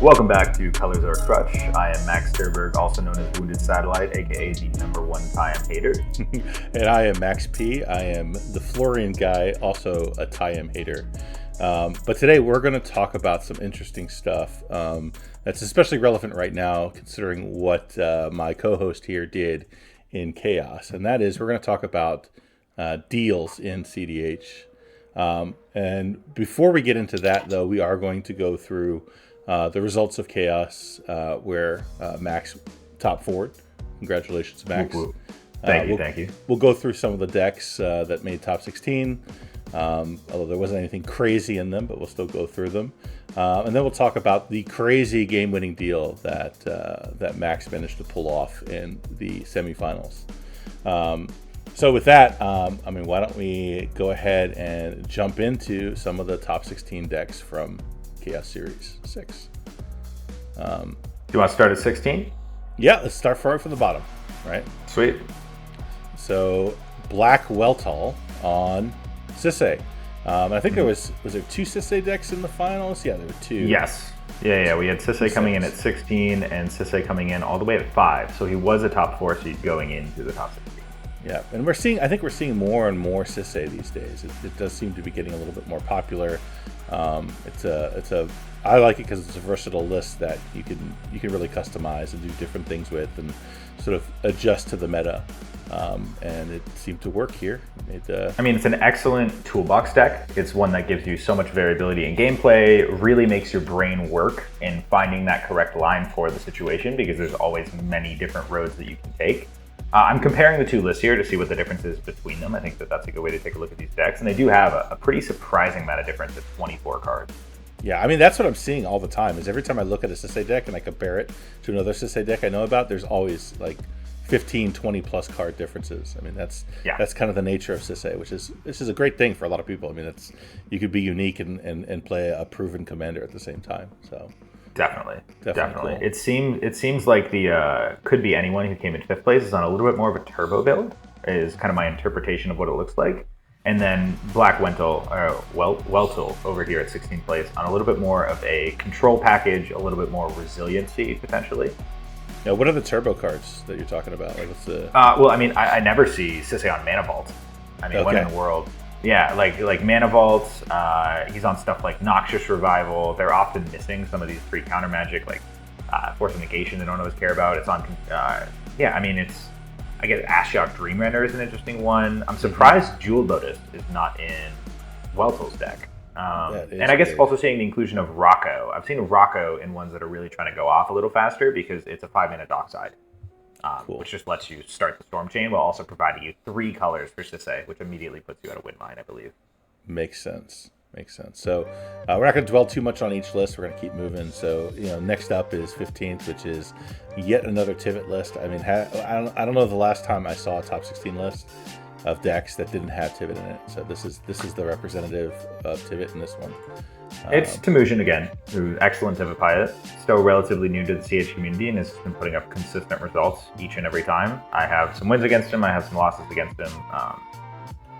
Welcome back to Colors Are Crutch. I am Max Sterberg, also known as Wounded Satellite, aka the #1 Tie-Am hater. And I am Max P. I am the Florian guy, also a Tie-Am hater. But today we're going to talk about some interesting stuff that's especially relevant right now, considering what my co-host here did in Ka0s. And that is, we're going to talk about deals in CDH. And before we get into that, though, we are going to go through the results of Ka0s, where Max top forward. Congratulations, Max. Thank you. We'll go through some of the decks that made top 16, although there wasn't anything crazy in them, but we'll still go through them. And then we'll talk about the crazy game-winning deal that Max managed to pull off in the semifinals. So with that, why don't we go ahead and jump into some of the top 16 decks from Ka0s Series 6. Do you want to start at 16? Yeah, let's start from the bottom, right? Sweet. So, Black Weltall on Sisay. I think there was there two Sisay decks in the finals? Yeah, there were two. Yes. Yeah. We had Sisay coming in at 16 and Sisay coming in all the way at 5. So he was a top 4 seed going into the top 16. Yeah, and I think we're seeing more and more Sisay these days. It does seem to be getting a little bit more popular. I like it because it's a versatile list that you can really customize and do different things with and sort of adjust to the meta. And it seemed to work here. It's an excellent toolbox deck. It's one that gives you so much variability in gameplay, really makes your brain work in finding that correct line for the situation because there's always many different roads that you can take. I'm comparing the two lists here to see what the difference is between them. I think that's a good way to take a look at these decks. And they do have a pretty surprising amount of difference at 24 cards. Yeah, that's what I'm seeing all the time, is every time I look at a Sisay deck and I compare it to another Sisay deck I know about, there's always like 15, 20 plus card differences. That's kind of the nature of Sisay, which is a great thing for a lot of people. You could be unique and play a proven commander at the same time. So Definitely. Cool. It seems like the could be anyone who came in 5th place is on a little bit more of a turbo build, is kind of my interpretation of what it looks like. And then Black Weltall over here at 16th place on a little bit more of a control package, a little bit more resiliency potentially. Yeah, what are the turbo cards that you're talking about? Like, what's the? I never see Sisay on Mana Vault. What in the world? Yeah, like Mana Vault, he's on stuff like Noxious Revival. They're often missing some of these free counter magic, like Force of Negation they don't always care about. It's on, I guess Ashiok Dreamrender is an interesting one. I'm surprised Jewel Lotus is not in Weltall's deck. And I guess also seeing the inclusion of Rocco. I've seen Rocco in ones that are really trying to go off a little faster because it's a 5-mana Dockside. Cool. Which just lets you start the Storm Chain while also providing you 3 colors for Sisay, which immediately puts you at a win line, I believe. Makes sense. So we're not going to dwell too much on each list. We're going to keep moving. So next up is 15th, which is yet another Tivit list. I don't know the last time I saw a top 16 list of decks that didn't have Tivit in it. So this is the representative of Tivit in this one. It's Temujin again, who's excellent Tivit pilot, still relatively new to the CH community and has been putting up consistent results each and every time. I have some wins against him, I have some losses against him.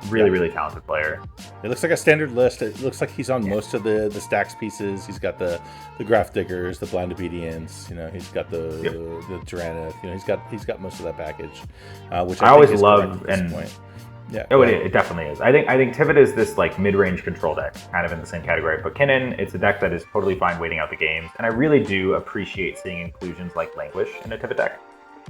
Really talented player. It looks like a standard list. It looks like he's on most of the stacks pieces. He's got the Graph Diggers, the Blind Obedience. He's got the Tyrannith. He's got most of that package, which I always think love. And yeah, it definitely is. I think Tivit is this like mid-range control deck, kind of in the same category. But Kinnan, it's a deck that is totally fine waiting out the games, and I really do appreciate seeing inclusions like Languish in a Tivit deck.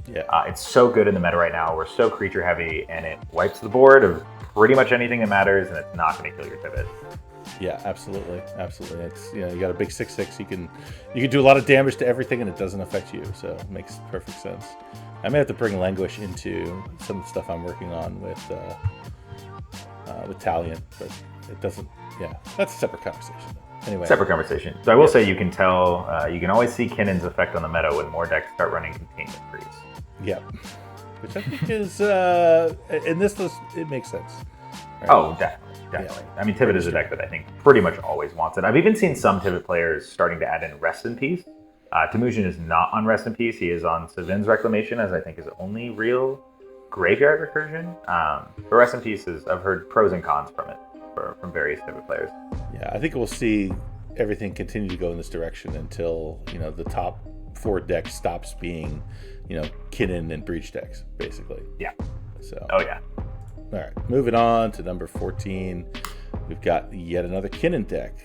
Yeah, it's so good in the meta right now. We're so creature heavy, and it wipes the board of pretty much anything that matters, and it's not going to kill your Tivit. Yeah, absolutely. It's you got a big 6/6. You can do a lot of damage to everything, and it doesn't affect you. So it makes perfect sense. I may have to bring Languish into some of the stuff I'm working on with Talion, but it doesn't. Yeah, that's a separate conversation. Anyway, separate conversation. So I will say you can tell you can always see Kinnan's effect on the meta when more decks start running containment trees. Yep. Which I think is in this list it makes sense. Right? Oh, definitely. Yeah. Tivit is a deck that I think pretty much always wants it. I've even seen some Tivit players starting to add in Rest in Peace. Temujin is not on Rest in Peace. He is on Sevin's Reclamation, as I think is only real graveyard recursion. But Rest in Peace I've heard pros and cons from it from various Tivit players. Yeah, I think we'll see everything continue to go in this direction until the top 4 decks stops being Kinnan and Breach decks, basically. Yeah. So. Oh yeah. All right, moving on to number 14. We've got yet another Kinnan deck.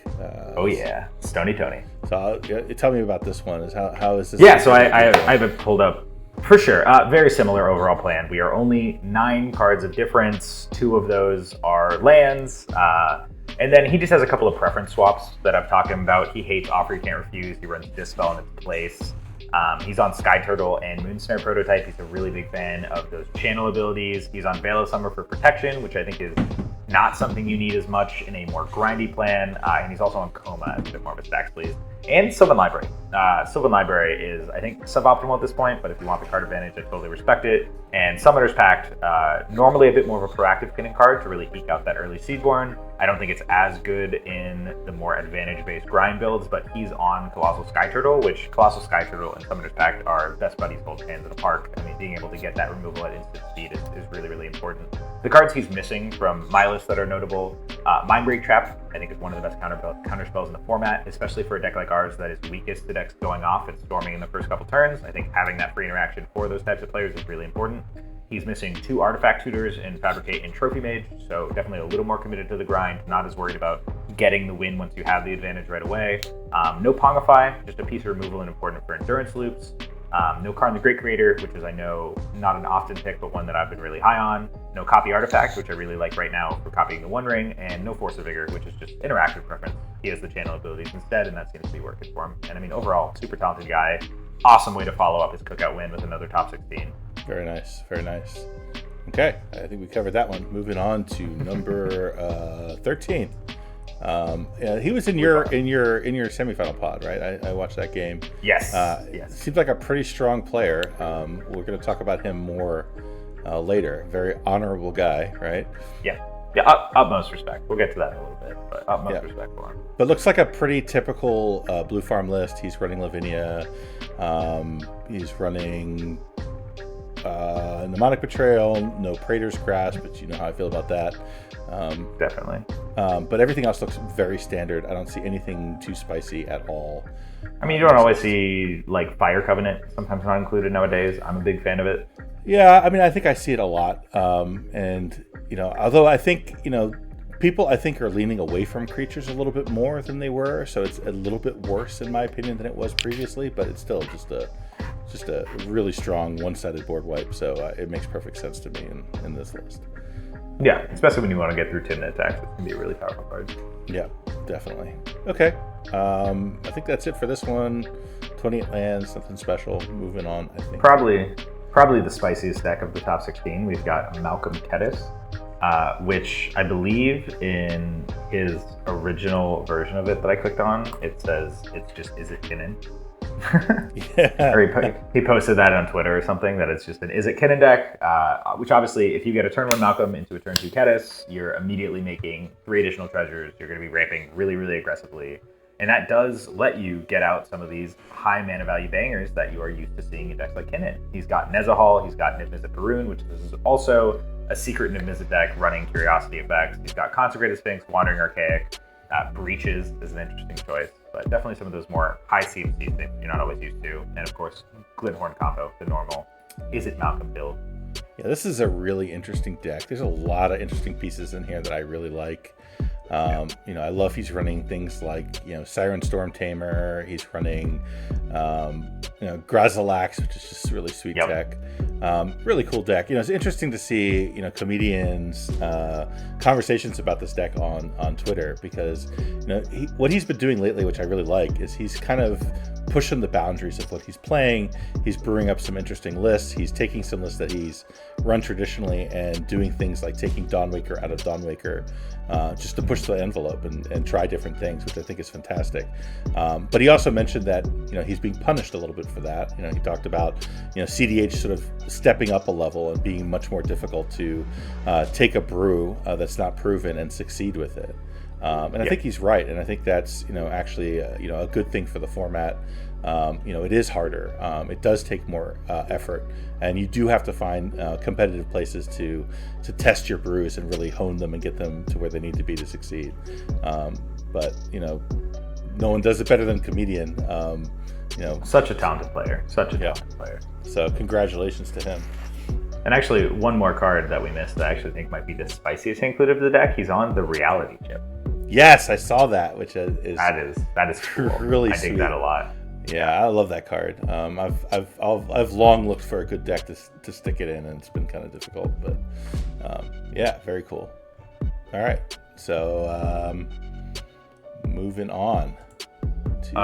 Oh yeah, Stony Tony. So tell me about this one. How is this? Yeah, so I have it pulled up for sure. Very similar overall plan. We are only 9 cards of difference. 2 of those are lands. And then he just has a couple of preference swaps that I've talked to him about. He hates Offer You Can't Refuse. He runs Dispel in its place. He's on Sky Turtle and Moonsnare prototype. He's a really big fan of those channel abilities. He's on Veil of Summer for protection, which I think is not something you need as much in a more grindy plan. And he's also on Coma as a bit more of a stack please. And Sylvan Library. Sylvan Library is, I think, suboptimal at this point, but if you want the card advantage, I totally respect it. And Summoner's Pact, normally a bit more of a proactive Kinnan card to really eke out that early Seedborn. I don't think it's as good in the more advantage-based grind builds, but he's on Colossal Sky Turtle, which Colossal Sky Turtle and Summoner's Pact are best buddies, hold hands in a park. I mean, being able to get that removal at instant speed is really, really important. The cards he's missing from my list that are notable, Mindbreak Trap, I think is one of the best counter spells in the format, especially for a deck like ours that is weakest to decks going off and storming in the first couple turns. I think having that free interaction for those types of players is really important. He's missing 2 artifact tutors in Fabricate and Trophy Mage, so definitely a little more committed to the grind, not as worried about getting the win once you have the advantage right away. No Pongify, just a piece of removal and important for endurance loops. No Karn the Great Creator, which is, I know, not an often pick, but one that I've been really high on. No Copy Artifact, which I really like right now for copying the One Ring. And no Force of Vigor, which is just interactive preference. He has the channel abilities instead, and that seems to be working for him. And I mean, overall, super talented guy. Awesome way to follow up his Cookout win with another top 16. Very nice, very nice. Okay, I think we covered that one. Moving on to number 13. Yeah, he was in your semifinal pod, right? I watched that game. Yes. Yes. Seems like a pretty strong player. We're going to talk about him more later. Very honorable guy, right? Yeah. Yeah. Utmost respect. We'll get to that in a little bit, but utmost respect for him. But looks like a pretty typical blue farm list. He's running Lavinia. He's running Mnemonic Betrayal. No Praetor's Grasp, but you know how I feel about that. Definitely. But everything else looks very standard. I don't see anything too spicy at all. I mean, you don't always see like Fire Covenant, sometimes not included nowadays. I'm a big fan of it. Yeah, I mean, I think I see it a lot. And, you know, although I think, you know, people I think are leaning away from creatures a little bit more than they were. So it's a little bit worse, in my opinion, than it was previously. But it's still just a really strong one-sided board wipe. So it makes perfect sense to me in this list. Yeah, especially when you want to get through Timid attacks. It can be a really powerful card. Yeah, definitely. Okay. I think that's it for this one. 28 lands, something special. Moving on, I think. Probably the spiciest deck of the top 16. We've got Malcolm Ka0s, which I believe in his original version of it that I clicked on, it says it's just, is it Kinnan? Yeah. Or he posted that on Twitter or something, that it's just an is it Kinnan deck, which obviously if you get a turn 1 Malcolm into a turn 2 Ka0s, you're immediately making 3 additional treasures. You're going to be ramping really, really aggressively. And that does let you get out some of these high mana value bangers that you are used to seeing in decks like Kinnan. He's got Nezahal, he's got Niv-Mizzet Parun, which is also a secret Niv-Mizzet deck running Curiosity effects. He's got Consecrated Sphinx, Wandering Archaic, Breaches is an interesting choice, but definitely some of those more high CMC things you're not always used to. And of course, Glinthorn combo, the normal is it Malcolm build. Yeah, this is a really interesting deck. There's a lot of interesting pieces in here that I really like. You know, I love he's running things like, you know, Siren Storm Tamer. He's running, you know, Grazalax, which is just a really sweet deck. Really cool deck. You know, it's interesting to see, you know, comedians' conversations about this deck on Twitter, because, you know, what he's been doing lately, which I really like, is he's kind of pushing the boundaries of what he's playing. He's brewing up some interesting lists. He's taking some lists that he's run traditionally and doing things like taking Dawnwaker out of Dawnwaker, just to push the envelope and try different things, which I think is fantastic. But he also mentioned that, you know, he's being punished a little bit for that. You know, he talked about, you know, CDH sort of stepping up a level and being much more difficult to take a brew that's not proven and succeed with it. And I think he's right, and I think that's, you know, actually you know, a good thing for the format. You know, it is harder. It does take more effort, and you do have to find competitive places to test your brews and really hone them and get them to where they need to be to succeed. But, you know, no one does it better than Comedian. Such a talented player. Such a talented player. So congratulations to him. And actually, one more card that we missed that I actually think might be the spiciest included of the deck. He's on the reality chip. Yes, I saw that, which is that is cool. Really I sweet. dig that a lot. Yeah, I love that card. I've long looked for a good deck to stick it in, and it's been kind of difficult, but yeah, very cool. All right, so moving on.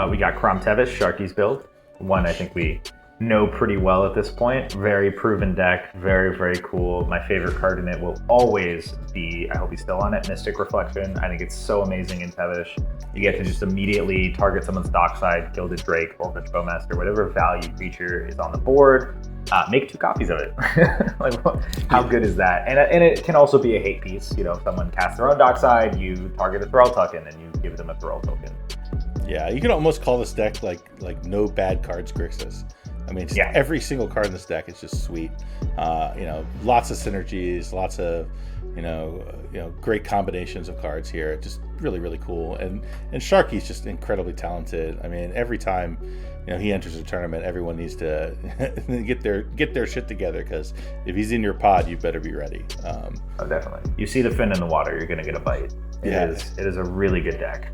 We got Ka0s Sharky's build. One I think we know pretty well at this point. Very proven deck, very, very cool. My favorite card in it will always be, I hope he's still on it, Mystic Reflection. I think it's so amazing in Ka0s. You get to just immediately target someone's dockside, Gilded Drake, or Crutch Bowmaster, whatever value creature is on the board. Make 2 copies of it. Like, how good is that? And it can also be a hate piece. If someone casts their own dockside, you target a Thrall token and you give them a Thrall token. Yeah, you can almost call this deck like no bad cards Grixis. I mean, every single card in this deck is just sweet. Lots of synergies, lots of great combinations of cards here. Just really, really cool. And Sharky's just incredibly talented. I mean, every time he enters a tournament, everyone needs to get their shit together, because if he's in your pod, you better be ready. Oh, definitely. You see the fin in the water, you're gonna get a bite. It is a really good deck.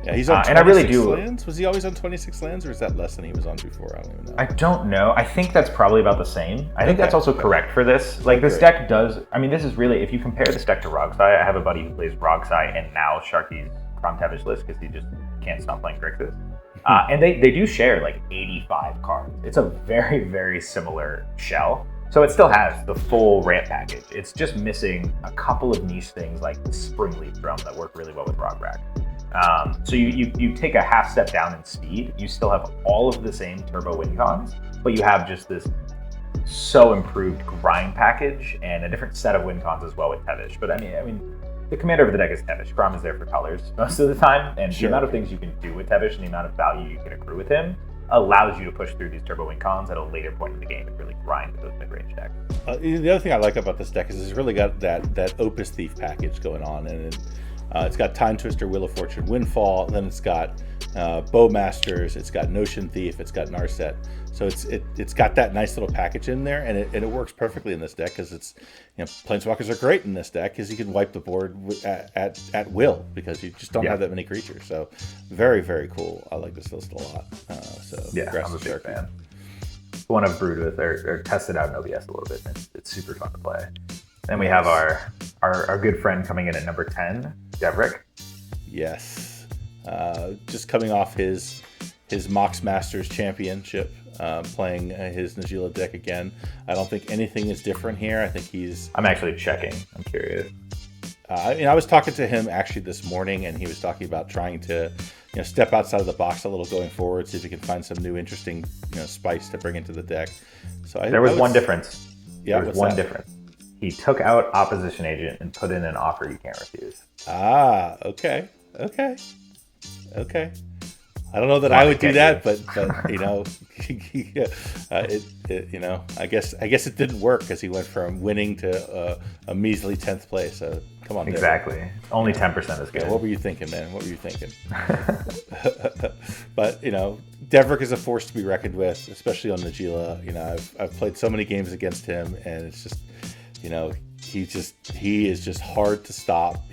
Yeah, he's on 26 and I really do. lands. Was he always on 26 lands, or is that less than he was on before? I don't even know. I don't know. I think that's probably about the same. I think that's also correct for this. Like, this deck does. I mean, this is really, if you compare this deck to Rogsai, I have a buddy who plays Rogsai and now Sharky's Ka0s list because he just can't stop playing Grixis. And they do share like 85 cards. It's a very, very similar shell. So it still has the full ramp package. It's just missing a couple of niche things like Springleaf Drum that work really well with Rograk. So you take a half step down in speed. You still have all of the same turbo win cons, but you have just this so improved grind package and a different set of win cons as well with Ka0s. But I mean, the commander of the deck is Ka0s. Braum is there for colors most of the time, and the amount of things you can do with Ka0s and the amount of value you can accrue with him allows you to push through these turbo win cons at a later point in the game and really grind with those mid-range decks. The other thing I like about this deck is it's really got that Opus Thief package going on, and it's got Time Twister, Wheel of Fortune, Windfall, then it's got Bowmasters, it's got Notion Thief, it's got Narset. So it's got that nice little package in there, and it works perfectly in this deck because it's Planeswalkers are great in this deck because you can wipe the board at will because you just don't have that many creatures. So very, very cool. I like this list a lot. I'm a big fan. One I've brewed with or tested out in OBS a little bit. It's super fun to play. Then we have our good friend coming in at number 10, Devrick. Yes. Just coming off his Mox Masters championship, playing his Najila deck again. I don't think anything is different here. I think I'm actually checking. I'm curious. I was talking to him actually this morning, and he was talking about trying to step outside of the box a little going forward, see if he can find some new interesting spice to bring into the deck. So there was one difference. Yeah, there was one difference. He took out Opposition Agent and put in an offer you can't refuse. Ah, okay. I don't know that I would do that, but I guess it didn't work because he went from winning to a measly 10th place. So come on, exactly. Devin. Only 10% is good. Yeah, what were you thinking, man? What were you thinking? But Devrick is a force to be reckoned with, especially on Najila. I've played so many games against him, and it's just he is just hard to stop.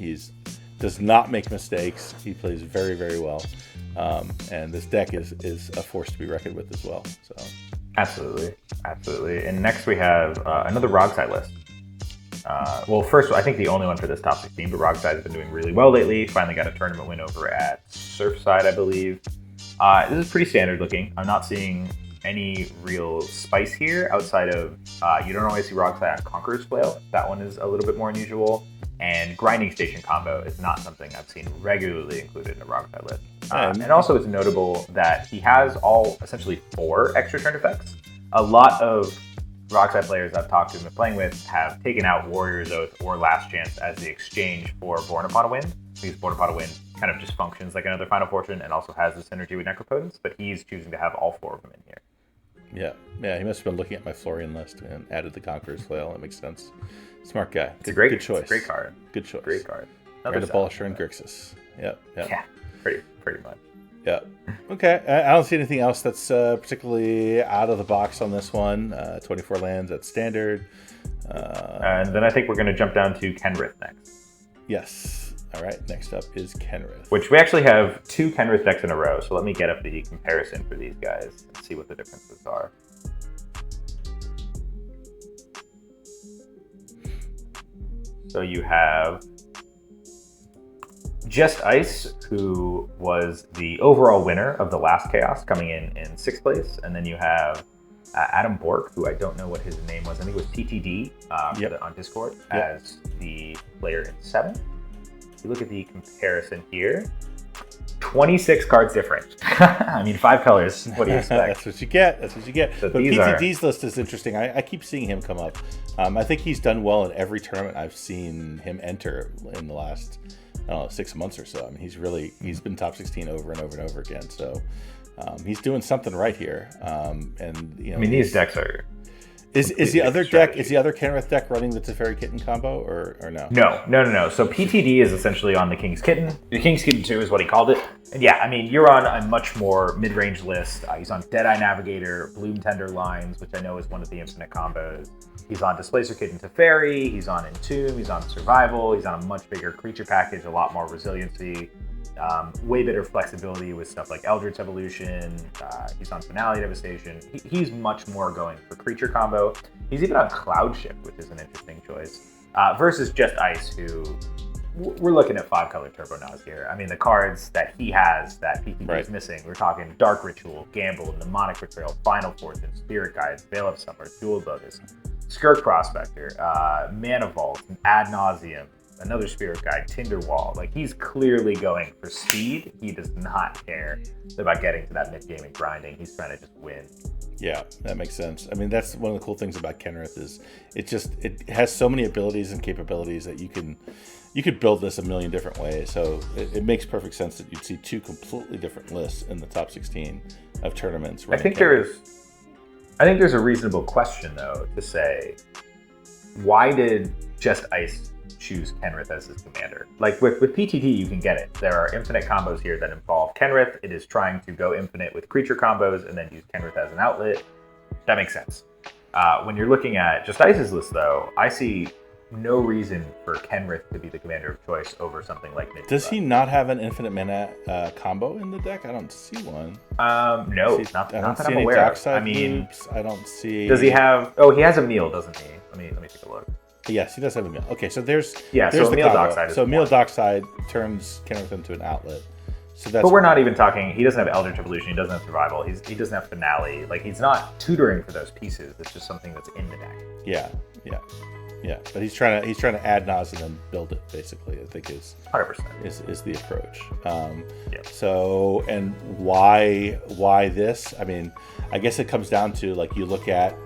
Does not make mistakes. He plays very, very well. And this deck is a force to be reckoned with as well. So absolutely. And next we have another Rogsai list. First, I think the only one for this top 16, but Rogsai has been doing really well lately. Finally got a tournament win over at Surfside, I believe. This is pretty standard looking. I'm not seeing any real spice here outside of you don't always see Rogsai on Conqueror's Flail. That one is a little bit more unusual. And Grinding Station combo is not something I've seen regularly included in a Rogsai list. And also it's notable that he has essentially 4 extra turn effects. A lot of Rogsai players I've talked to and been playing with have taken out Warrior's Oath or Last Chance as the exchange for Born Upon a Wind. Because Born Upon a Wind kind of just functions like another Final Fortune and also has the synergy with Necropotence, but he's choosing to have all 4 of them in here. Yeah, he must have been looking at my Florian list and added the Conqueror's Flail. That makes sense. Smart guy. It's a good choice. It's a great card. Good choice. Great card. Great abolisher and Grixis. Yep. Yeah, pretty much. Yeah. Okay. I don't see anything else that's particularly out of the box on this one. 24 lands, that's standard. And then I think we're going to jump down to Kenrith next. Yes. All right. Next up is Kenrith. Which we actually have 2 Kenrith decks in a row. So let me get up the comparison for these guys and see what the differences are. So you have Just Ice, who was the overall winner of the last Chaos, coming in 6th place. And then you have Adam Bork, who I don't know what his name was. I think it was PTD on Discord, as the player in 7th. If you look at the comparison here, 26 cards different. I mean, 5 colors. What do you expect? That's what you get. That's what you get. So but PTD's list is interesting. I keep seeing him come up. I think he's done well in every tournament I've seen him enter in the last 6 months or so. I mean, he's been top 16 over and over and over again. So he's doing something right here. And you know, I mean, these decks are. Is the other deck, is the other Kenrith deck running the Teferi Kitten combo or no? No. So PTD is essentially on the King's Kitten. The King's Kitten 2 is what he called it. And yeah, I mean, you're on a much more mid-range list. He's on Deadeye Navigator, Bloom Tender Lines, which I know is one of the infinite combos. He's on Displacer Kitten Teferi, he's on Entomb, he's on Survival, he's on a much bigger creature package, a lot more resiliency. Way better flexibility with stuff like Eldritch Evolution. He's on Finale Devastation. He's much more going for creature combo. He's even on Cloud Shift, which is an interesting choice. Versus Just Ice, who we're looking at 5-color Turbo Naz here. I mean, the cards that he has that PTD is missing. We're talking Dark Ritual, Gamble, Mnemonic Betrayal, Final Fortune, Spirit Guide, Veil of Summer, Jewel Lotus, Skirk Prospector, Mana Vault, Ad Nauseam, another Spirit Guide, Tinder Wall. Like, he's clearly going for speed. He does not care about getting to that mid-game and grinding. He's trying to just win. Yeah, that makes sense. I mean, that's one of the cool things about Kenrith is it has so many abilities and capabilities that you could build this a million different ways. So it makes perfect sense that you'd see 2 completely different lists in the top 16 of tournaments. I think there's a reasonable question though to say, why did Just Ice choose Kenrith as his commander? Like with PTT, you can get it. There are infinite combos here that involve Kenrith. It is trying to go infinite with creature combos and then use Kenrith as an outlet. That makes sense. When you're looking at Just Ice's list, though, I see no reason for Kenrith to be the commander of choice over something like Nidra. Does he not have an infinite mana combo in the deck? I don't see one. No, not that I'm aware of. I mean, I don't see. Does he have? Oh, he has a meal, doesn't he? Let me take a look. Yes, he does have a meal. Okay, so there's so the Meal Dockside. So Meal Dockside turns Kenrith into an outlet. So that's. But we're not even talking. He doesn't have Eldritch Evolution. He doesn't have Survival. He doesn't have Finale. Like, he's not tutoring for those pieces. It's just something that's in the deck. Yeah. But he's trying to add Naz and then build it. Basically, I think is 100% is the approach. So, and why this? I mean, I guess it comes down to, like, you look at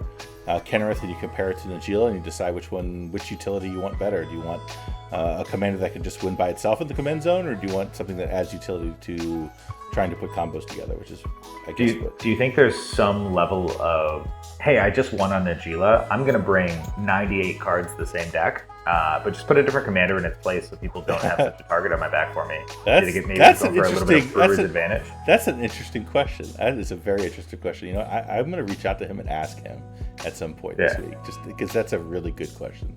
Kenrith and you compare it to Najeela and you decide which utility you want better. Do you want a commander that can just win by itself in the command zone, or do you want something that adds utility to trying to put combos together, which is, I guess, do you think there's some level of, hey, I just won on Najeela, I'm going to bring 98 cards to the same deck, but just put a different commander in its place so people don't have such a target on my back for me? That's a little bit of brewer's advantage. That's an interesting question. That is a very interesting question. You know, I'm going to reach out to him and ask him at some point this week, just because that's a really good question.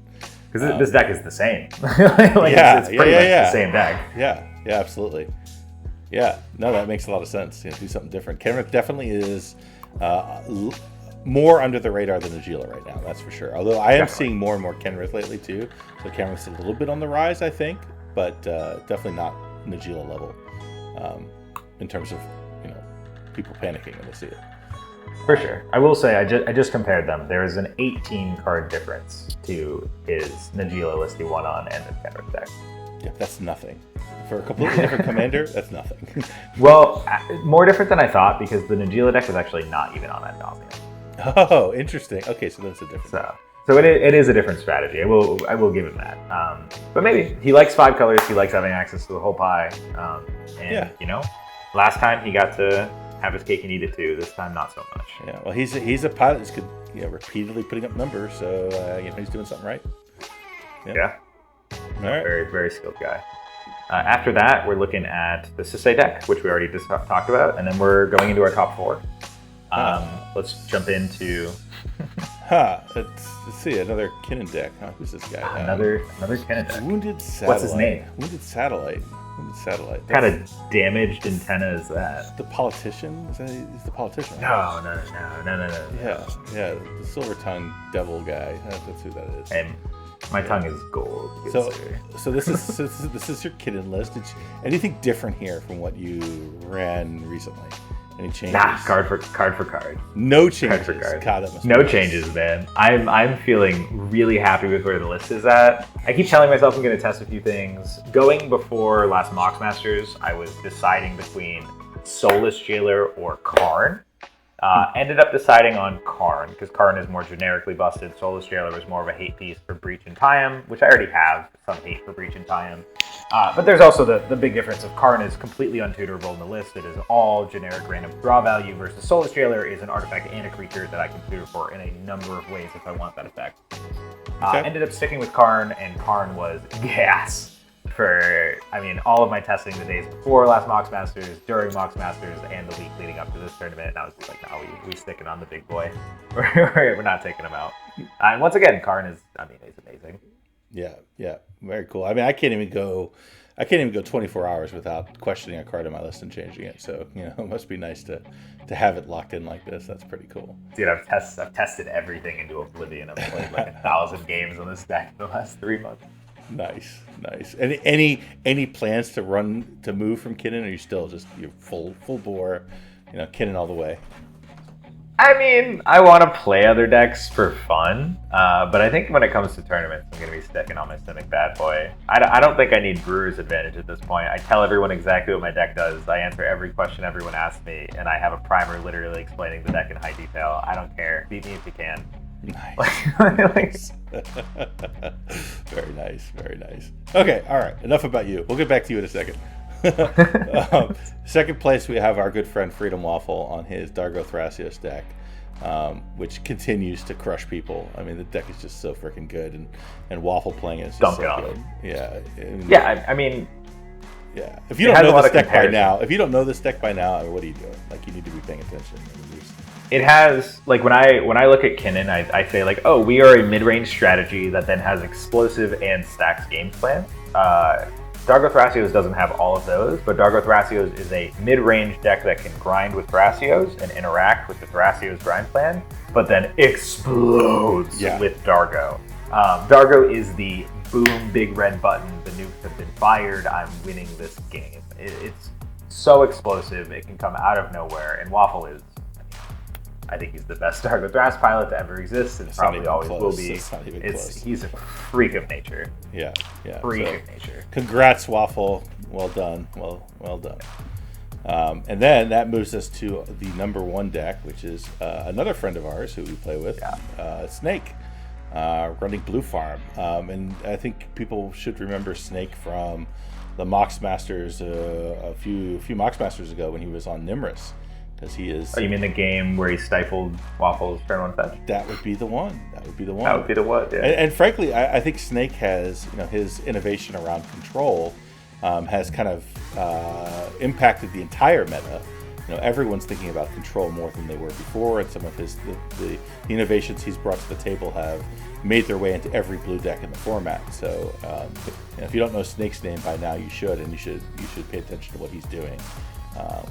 Because this deck is the same. It's pretty much the same deck. Yeah, absolutely. Yeah, no, that makes a lot of sense. Do something different. Kenrith definitely is more under the radar than Najeela right now, that's for sure. Although I am seeing more and more Kenrith lately too. So Kenrith's a little bit on the rise, I think, but definitely not Najeela level in terms of, people panicking when they see it. For sure. I will say, I just compared them. There is an 18 card difference to his Najeela list he won on and the Kenrith deck. Yeah, that's nothing. For a completely different commander, that's nothing. Well, more different than I thought, because the Najeela deck is actually not even on Ad Nauseam. Oh, interesting. Okay, so that's a different. So it is a different strategy. I will give him that. But maybe he likes 5 colors. He likes having access to the whole pie. Last time he got to have his cake and eat it too. This time, not so much. Yeah. Well, he's a pilot who's good, repeatedly putting up numbers. So he's doing something right. Yeah. All right. Very, very skilled guy. After that, we're looking at the Sisei deck, which we already just talked about, and then we're going into our top 4. Let's jump into. Let's see, another Kinnan deck. Who's this guy? Another Kinnan deck. Wounded Satellite. What's his name? Wounded Satellite. What kind of damaged antenna is that? The politician? He's the politician. No. Yeah, the silver tongue devil guy. That's who that is. And my tongue is gold. So this is your Kinnan list. Anything different here from what you ran recently? Any changes? Nah, card for card. No changes. Card for card. God, no changes, man. I'm feeling really happy with where the list is at. I keep telling myself I'm going to test a few things. Going before last Mox Masters, I was deciding between Soulless Jailer or Karn. Ended up deciding on Karn, because Karn is more generically busted. Soulless Jailer is more of a hate piece for Breach and Tayum, which I already have some hate for Breach and Tayum. But there's also the big difference of Karn is completely untutorable in the list. It is all generic random draw value versus Soulless Jailer is an artifact and a creature that I can tutor for in a number of ways if I want that effect. Ended up sticking with Karn, and Karn was gas. For, all of my testing the days before last Mox Masters, during Mox Masters, and the week leading up to this tournament, and I was just like, no, we sticking on the big boy. We're not taking him out. And once again, Karn is, he's amazing. Yeah, very cool. I can't even go 24 hours without questioning a card on my list and changing it. So, it must be nice to have it locked in like this. That's pretty cool. Dude, I've tested everything into oblivion. I've played like 1,000 games on this deck in the last 3 months. Nice. Any plans to move from Kinnan, or are you still just you're full bore, Kinnan all the way? I want to play other decks for fun, but I think when it comes to tournaments, I'm going to be sticking on my Simic bad boy. I don't think I need Brewer's Advantage at this point. I tell everyone exactly what my deck does. I answer every question everyone asks me, and I have a primer literally explaining the deck in high detail. I don't care. Beat me if you can. Nice. Very nice. Okay, all right. Enough about you. We'll get back to you in a second. Second place, we have our good friend Freedom Waffle on his Dargo Thrasios deck, which continues to crush people. The deck is just so freaking good, and Waffle playing it is just so good. Yeah. Yeah. If you don't know this deck by now, what are you doing? You need to be paying attention. It has, when I look at Kinnan, I say, we are a mid-range strategy that then has explosive and stacks game plan. Dargo Thrasios doesn't have all of those, but Dargo Thrasios is a mid-range deck that can grind with Thrasios and interact with the Thrasios grind plan, but then explodes with Dargo. Dargo is the boom, big red button, the nukes have been fired, I'm winning this game. It's so explosive, it can come out of nowhere, and Waffle is, I think he's the best Dargo Thras pilot to ever exist, and probably always will be. He's a freak of nature. Yeah. Freak of nature. Congrats, Waffle. Well done. Well done. And then that moves us to the number 1 deck, which is another friend of ours who we play with, Snake, running Blue Farm. And I think people should remember Snake from the Mox Masters a few Mox Masters ago when he was on Nimrus. He is. Oh, you mean the game where he stifled Waffle's turn 1 fetch? That would be the one. Yeah. And frankly, I think Snake has, his innovation around control has kind of impacted the entire meta. Everyone's thinking about control more than they were before, and some of the innovations he's brought to the table have made their way into every blue deck in the format. So if you don't know Snake's name by now, you should, and you should pay attention to what he's doing.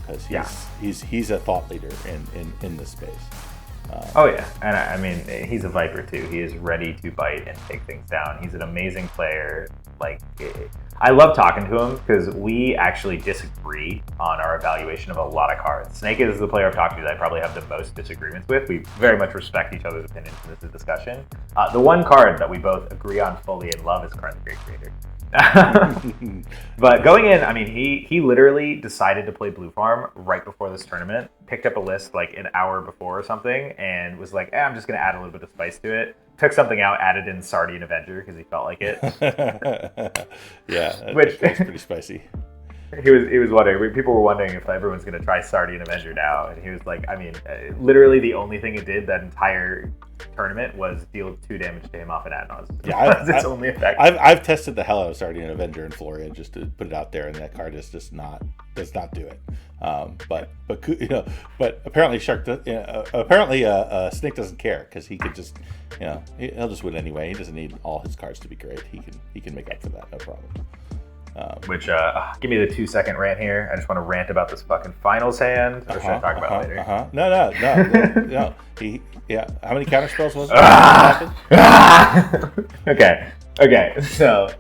Because he's a thought leader in this space. And he's a Viper too. He is ready to bite and take things down. He's an amazing player. I love talking to him because we actually disagree on our evaluation of a lot of cards. Snake is the player I've talked to that I probably have the most disagreements with. We very much respect each other's opinions in this discussion. The one card that we both agree on fully and love is Karn the Great Creator. But going in, he literally decided to play Blue Farm right before this tournament, picked up a list an hour before or something, and was like, I'm just going to add a little bit of spice to it. Took something out, added in Sardian Avenger because he felt like it. That's pretty spicy. He was wondering. People were wondering if everyone's going to try Sardian Avenger now, and he was like, I mean, literally the only thing it did that entire tournament was deal 2 damage to him off an Adnos. Yeah, that's its only effect. I've tested the hell out of Sardian Avenger in Florian just to put it out there, and that card is just does not do it. But apparently Snake doesn't care because he could just he'll just win anyway. He doesn't need all his cards to be great. He can make up for that, no problem. Give me the 2-second rant here. I just want to rant about this fucking finals hand. Or should I talk about it later? No. How many counter spells was it? Okay. So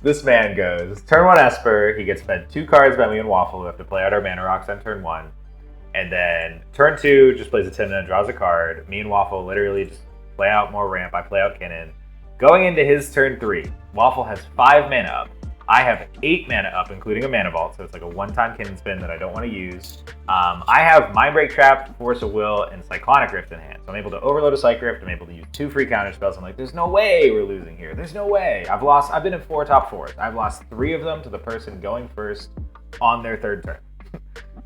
this man goes turn 1 Esper. He gets fed 2 cards by me and Waffle. We have to play out our mana rocks on turn 1, and then turn 2 just plays a 10 and draws a card. Me and Waffle literally just play out more ramp. I play out Kinnan. Going into his turn 3, Waffle has 5 mana up. I have 8 mana up, including a mana vault, so it's like a one-time Kinnan spin that I don't want to use. I have Mindbreak Trap, Force of Will, and Cyclonic Rift in hand, so I'm able to overload a Cyc Rift. I'm able to use 2 free counter spells. I'm like, there's no way we're losing here. There's no way. I've been in 4 top 4s. I've lost 3 of them to the person going first on their 3rd turn.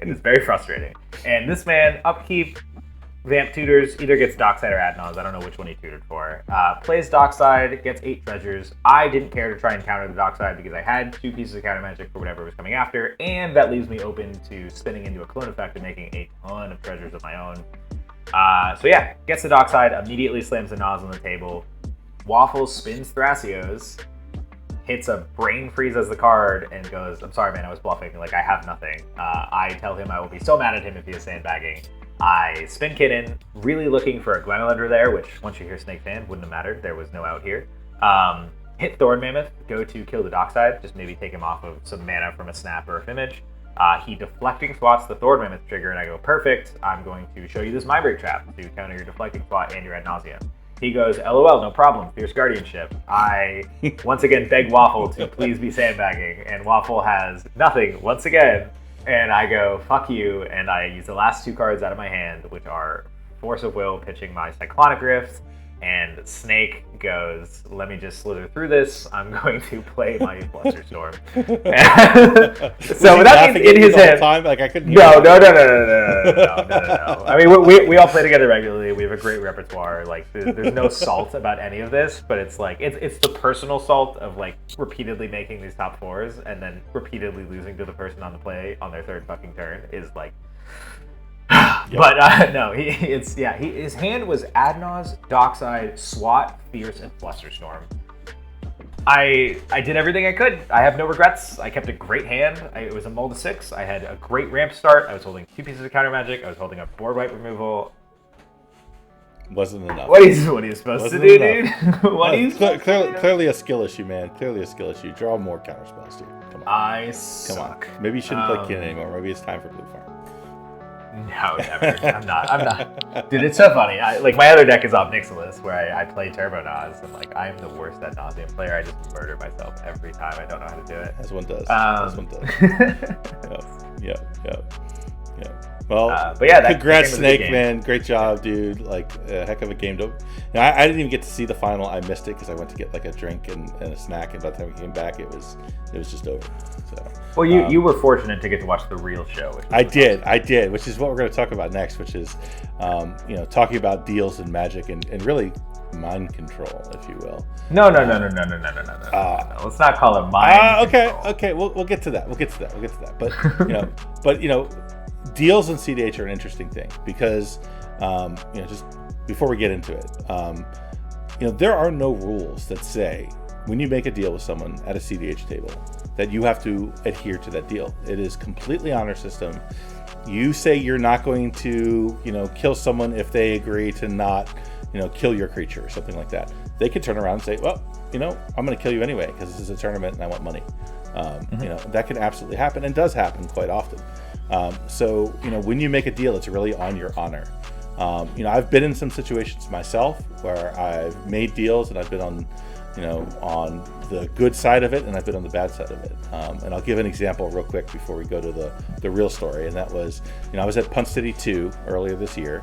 It is very frustrating. And this man, upkeep, Vamp tutors, either gets Dockside or Adnos. I don't know which one he tutored for. Plays Dockside, gets 8 treasures. I didn't care to try and counter the Dockside because I had 2 pieces of counter magic for whatever was coming after, and that leaves me open to spinning into a clone effect and making a ton of treasures of my own. So yeah, gets the Dockside, immediately slams the Nas on the table. Waffle spins Thrasios, hits a Brain Freeze as the card, and goes, I'm sorry man, I was bluffing, like I have nothing. I tell him I will be so mad at him if he is sandbagging. I spin Kinnan, really looking for a Glenelender there, which once you hear Snake's Hand, wouldn't have mattered. There was no out here. Hit Thorn Mammoth, go to kill the Dockside, just maybe take him off of some mana from a Snap or a Image. He deflecting swats the Thorn Mammoth trigger, and I go, perfect, I'm going to show you this Mindbreak Trap to counter your deflecting swat and your ad nauseam. He goes, LOL, no problem, Fierce Guardianship. I once again beg Waffle to please be sandbagging, and Waffle has nothing once again. And I go, fuck you, and I use the last 2 cards out of my hand, which are Force of Will, pitching my Cyclonic Rift, and Snake goes, let me just slither through this, I'm going to play my Flusterstorm. So without being in his head... Like I couldn't No. I mean, we all play together regularly, we have a great repertoire, like, there's no salt about any of this, but it's like, it's the personal salt of, like, repeatedly making these top 4s, and then repeatedly losing to the person on the play on their 3rd fucking turn, is like... Yep. But no, his hand was Adnos, Dockside, Swat, Fierce, and Flusterstorm. I did everything I could. I have no regrets. I kept a great hand. It was a mull to 6. I had a great ramp start. I was holding 2 pieces of counter magic. I was holding a board wipe removal. Wasn't enough. What are you supposed to do, dude? Clearly a skill issue, man. Clearly a skill issue. Draw more counter spells, dude. Come on. I suck. Come on. Maybe you shouldn't play Kinnan anymore. Maybe it's time for Blue Farm. No, never. I'm not. Dude, it's so funny. My other deck is Ob Nixilis, where I play Turbo Nas, and I'm the worst at Nauseam player. I just murder myself every time. I don't know how to do it. As one does. Yeah. Well, but yeah, congrats, Snake, man. Great job, dude. A heck of a game. I didn't even get to see the final. I missed it because I went to get a drink and a snack, and by the time we came back, it was just over. So, well, you were fortunate to get to watch the real show. I did, which is what we're going to talk about next, which is, talking about deals and Magic and really mind control, if you will. No. Let's not call it mind control. Okay. We'll get to that. But deals in CDH are an interesting thing because, just before we get into it, there are no rules that say when you make a deal with someone at a CDH table that you have to adhere to that deal. It is completely honor system. You say you're not going to, kill someone if they agree to not, kill your creature or something like that. They could turn around and say, well, I'm going to kill you anyway because this is a tournament and I want money. That can absolutely happen and does happen quite often. So, when you make a deal, it's really on your honor. I've been in some situations myself where I've made deals and I've been on the good side of it and I've been on the bad side of it. And I'll give an example real quick before we go to the real story. And that was, I was at Punt City 2 earlier this year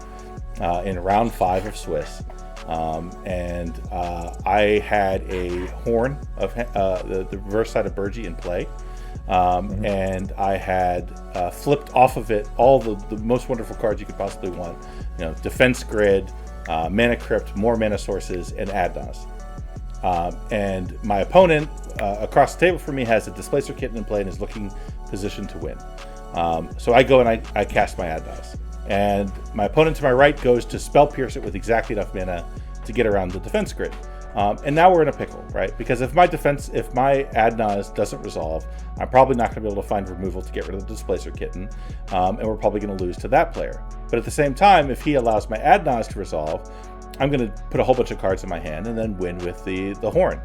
in round 5 of Swiss. And I had a horn of the reverse side of Burgee in play. and I had flipped off of it all the most wonderful cards you could possibly want. Defense Grid, Mana Crypt, more mana sources, and Adnas. And my opponent across the table from me has a Displacer Kitten in play and is looking positioned to win. So I go and I cast my Adnas. And my opponent to my right goes to Spell Pierce it with exactly enough mana to get around the defense grid. And now we're in a pickle, right? Because if my Adnas doesn't resolve, I'm probably not going to be able to find removal to get rid of the Displacer Kitten, and we're probably going to lose to that player. But at the same time, if he allows my Adnas to resolve, I'm going to put a whole bunch of cards in my hand and then win with the horn.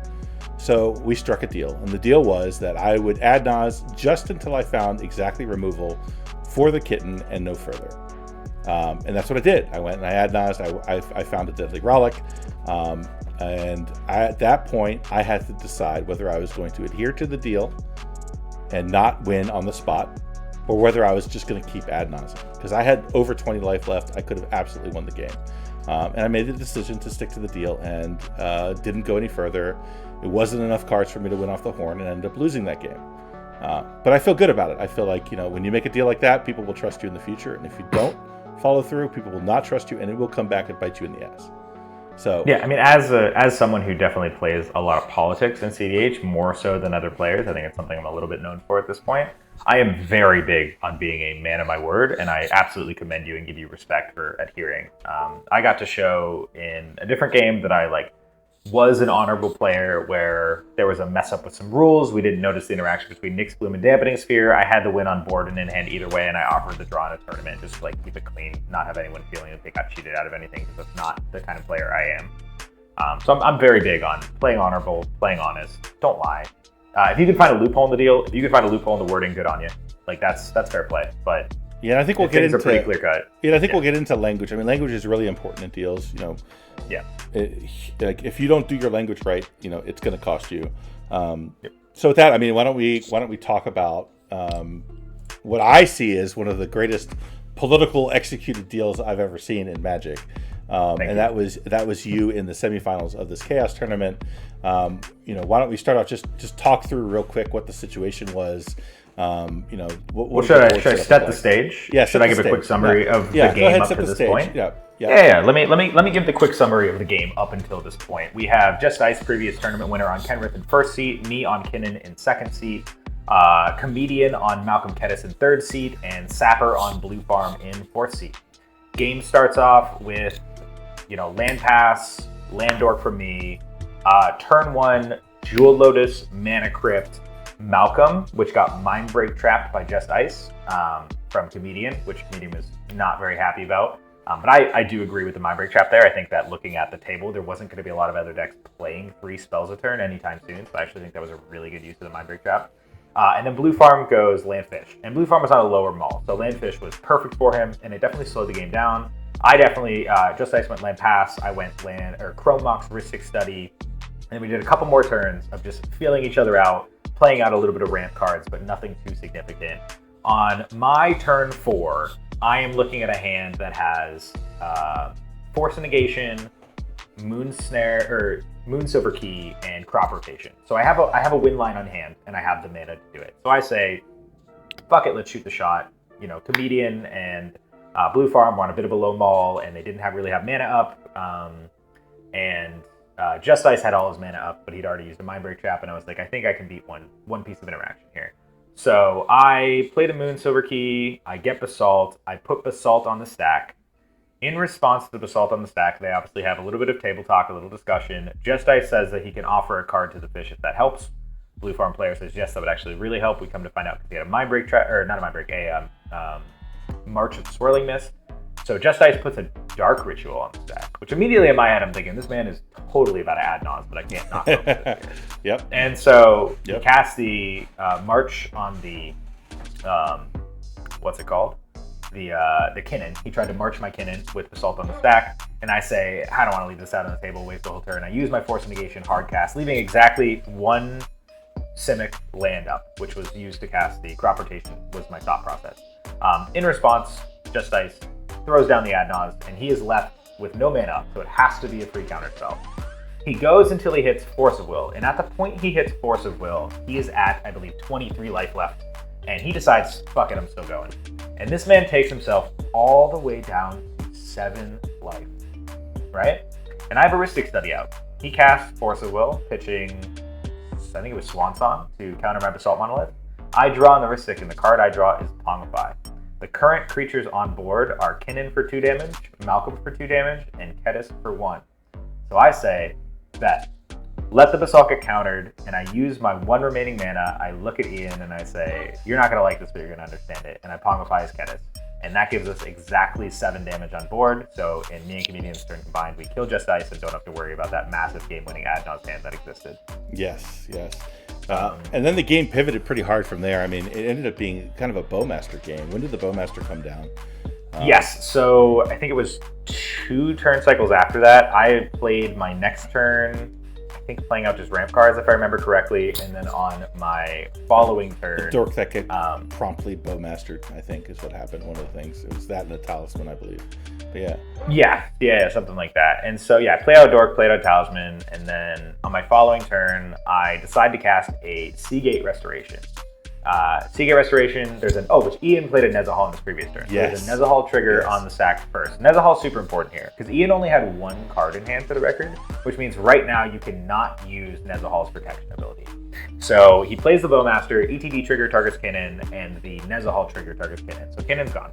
So we struck a deal, and the deal was that I would Adnas just until I found exactly removal for the kitten and no further. And that's what I did. I went and I Adnas, I found a Deadly Relic, and at that point, I had to decide whether I was going to adhere to the deal and not win on the spot, or whether I was just going to keep Adnas. Because I had over 20 life left, I could have absolutely won the game. And I made the decision to stick to the deal and didn't go any further. It wasn't enough cards for me to win off the horn and ended up losing that game. But I feel good about it. I feel like, when you make a deal like that, people will trust you in the future. And if you don't follow through, people will not trust you, and it will come back and bite you in the ass. So yeah, I mean, as someone who definitely plays a lot of politics in CDH, more so than other players, I think it's something I'm a little bit known for at this point. I am very big on being a man of my word, and I absolutely commend you and give you respect for adhering. I got to show in a different game that I was an honorable player where there was a mess up with some rules. We didn't notice the interaction between Nyx Bloom and Dampening Sphere. I had the win on board and in hand either way, and I offered the draw in a tournament just to keep it clean, not have anyone feeling that they got cheated out of anything, because that's not the kind of player I am. So I'm very big on playing honorable, playing honest. Don't lie. If you can find a loophole in the deal, if you can find a loophole in the wording, good on you. That's fair play. But yeah, I think we'll get into pretty clear cut. Yeah, I think we'll get into language. I mean, language is really important in deals. Yeah. If you don't do your language right, it's going to cost you. So with that, I mean, why don't we talk about what I see as one of the greatest political executed deals I've ever seen in Magic. And that was you in the semifinals of this Ka0s tournament. Why don't we start off just talk through real quick what the situation was. What should I set the stage? Yeah. Should I give a quick summary of the game up to this point? Yeah. Let me give the quick summary of the game up until this point. We have Just Ice, previous tournament winner, on Kenrith in first seat, me on Kinnan in second seat, Comedian on Malcolm Kedis in third seat, and Sapper on Blue Farm in fourth seat. Game starts off with land pass, land dork from me, turn one, Jewel Lotus, Mana Crypt, Malcolm, which got Mind Break trapped by Just Ice from Comedian, which Comedian was not very happy about. But I do agree with the Mind Break trap there. I think that looking at the table, there wasn't going to be a lot of other decks playing 3 spells a turn anytime soon, so I actually think that was a really good use of the Mind Break trap. And then Blue Farm goes Landfish, and Blue Farm was on a lower mall, so Landfish was perfect for him, and it definitely slowed the game down. I definitely, Just Ice went Land Pass, I went Chrome Mox, Ristic Study, and we did a couple more turns of just feeling each other out, playing out a little bit of ramp cards, but nothing too significant. On my turn 4, I am looking at a hand that has Force of Negation, Moon Silver Key, and Crop Rotation. So I have a win line on hand, and I have the mana to do it. So I say, fuck it, let's shoot the shot. Comedian and Blue Farm were on a bit of a low mall, and they didn't really have mana up. And Just Ice had all his mana up, but he'd already used a Mind Break trap, and I was like, I think I can beat one piece of interaction here. So I played a Moon Silver Key, I get Basalt, I put Basalt on the stack. In response to the Basalt on the stack, they obviously have a little bit of table talk, a little discussion. Just Ice says that he can offer a card to the fish if that helps. Blue Farm player says, yes, that would actually really help. We come to find out because he had a Mind Break trap, or not a Mind Break, a March of Swirling Mist. So Just Ice puts a Dark Ritual on the stack, which immediately in my head I'm thinking, this man is totally about to add Nas, but I can't knock him. Yep. And so he casts the March on the, what's it called? The Kinnan. He tried to March my Kinnan with Basalt on the stack, and I say, I don't want to leave this out on the table, waste the whole turn. I use my Force of Negation hard cast, leaving exactly one Simic land up, which was used to cast the Crop Rotation, was my thought process. In response, Just Ice throws down the Adnas, and he is left with no mana up, so it has to be a free counter spell. He goes until he hits Force of Will, and at the point he hits Force of Will, he is at, I believe, 23 life left, and he decides, fuck it, I'm still going. And this man takes himself all the way down to 7 life, right? And I have a Rhystic Study out. He casts Force of Will, pitching, I think it was Swan Song, to counter my Basalt Monolith. I draw on the Rhystic, and the card I draw is Pongify. The current creatures on board are Kinnan for 2 damage, Malcolm for 2 damage, and Ka0s for 1. So I say, bet. Let the Basalt get countered, and I use my 1 remaining mana. I look at Ian and I say, you're not going to like this, but you're going to understand it. And I Pongify his Ka0s. And that gives us exactly 7 damage on board. So in me and Comedian's turn combined, we kill Just Ice and don't have to worry about that massive game-winning ad nauseam hand that existed. Yes. And then the game pivoted pretty hard from there. I mean, it ended up being kind of a Bowmaster game. When did the Bowmaster come down? Yes, so I think it was 2 turn cycles after that. I played my next turn, I think playing out just ramp cards if I remember correctly, and then on my following turn... The dork that get promptly Bowmastered, I think, is what happened. One of the things. It was that and a Talisman, I believe. But yeah, something like that. And so yeah, I play out Dork, played out Talisman, and then on my following turn, I decide to cast a Seagate Restoration. Seagate Restoration, which Ian played a Nezahal in his previous turn. Yes. There's a Nezahal trigger on the sack first. Nezahal's super important here, because Ian only had 1 card in hand for the record, which means right now you cannot use Nezahal's protection ability. So he plays the Bowmaster, ETB trigger targets Kinnan, and the Nezahal trigger targets Kinnan. So Kinnan's gone.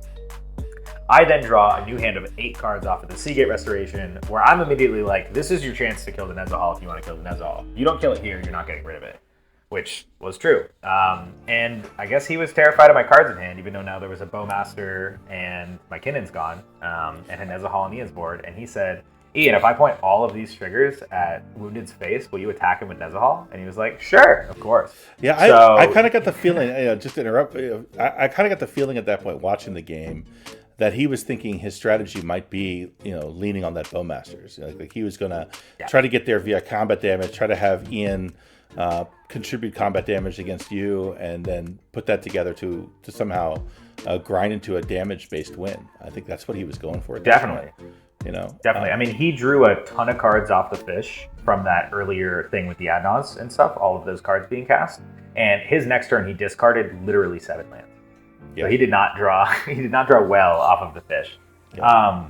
I then draw a new hand of 8 cards off of the Seagate Restoration, where I'm immediately like, this is your chance to kill the Nezahal if you want to kill the Nezahal. You don't kill it here, you're not getting rid of it. Which was true. And I guess he was terrified of my cards in hand, even though now there was a Bowmaster and my Kinnan's gone, and a Nezahal on Ian's board. And he said, Ian, if I point all of these triggers at Wounded's face, will you attack him with Nezahal? And he was like, sure, of course. Yeah, I kind of got the feeling, just to interrupt, I kind of got the feeling at that point watching the game that he was thinking his strategy might be, leaning on that Bowmasters. Like he was going to try to get there via combat damage, try to have Ian contribute combat damage against you, and then put that together to somehow grind into a damage-based win. I think that's what he was going for. Definitely. Definitely. I mean, he drew a ton of cards off the fish from that earlier thing with the Adnons and stuff, all of those cards being cast. And his next turn, he discarded literally 7 lands. Yeah. So he did not draw well off of the fish. Yeah.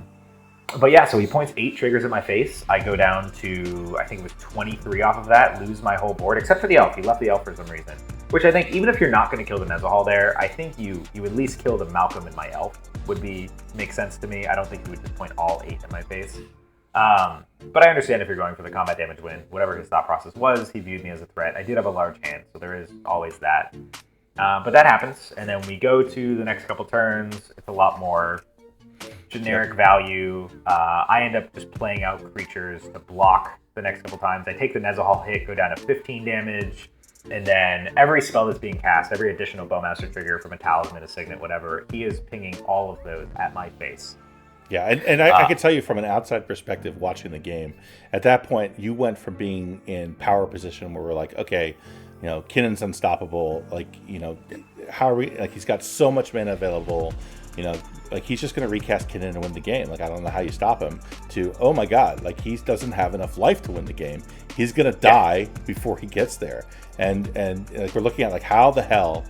But yeah, so he points 8 triggers at my face. I go down to, I think it was 23 off of that, lose my whole board, except for the elf. He left the elf for some reason. Which I think, even if you're not going to kill the Nezahal there, I think you at least kill the Malcolm and my elf would make sense to me. I don't think he would just point all 8 at my face. But I understand if you're going for the combat damage win. Whatever his thought process was, he viewed me as a threat. I did have a large hand, so there is always that. But that happens, and then we go to the next couple turns. It's a lot more generic value. I end up just playing out creatures to block the next couple times. I take the Nezahal hit, go down to 15 damage, and then every spell that's being cast, every additional Bowmaster trigger from a Talisman, a Signet, whatever, he is pinging all of those at my face. Yeah, and I can tell you from an outside perspective watching the game, at that point, you went from being in power position where we're like, okay, Kinnan's unstoppable. How are we? He's got so much mana available. He's just going to recast Kinnan and win the game. I don't know how you stop him. To, oh my God, he doesn't have enough life to win the game. He's going to die before he gets there. And we're looking at how the hell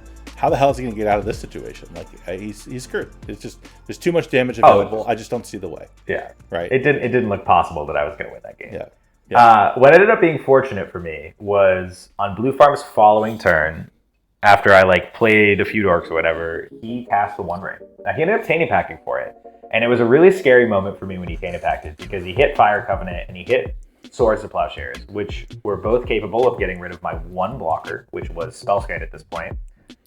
is he going to get out of this situation? He's screwed. It's just there's too much damage available. I just don't see the way. Yeah, right. It didn't look possible that I was going to win that game. Yeah. What ended up being fortunate for me was on Blue Farm's following turn, after I played a few dorks or whatever, he cast the One Ring. Now he ended up Tainted Packing for it, and it was a really scary moment for me when he Tainted Packed it, because he hit Fire Covenant and he hit Swords to Plowshares, which were both capable of getting rid of my 1 blocker, which was Spellskite at this point,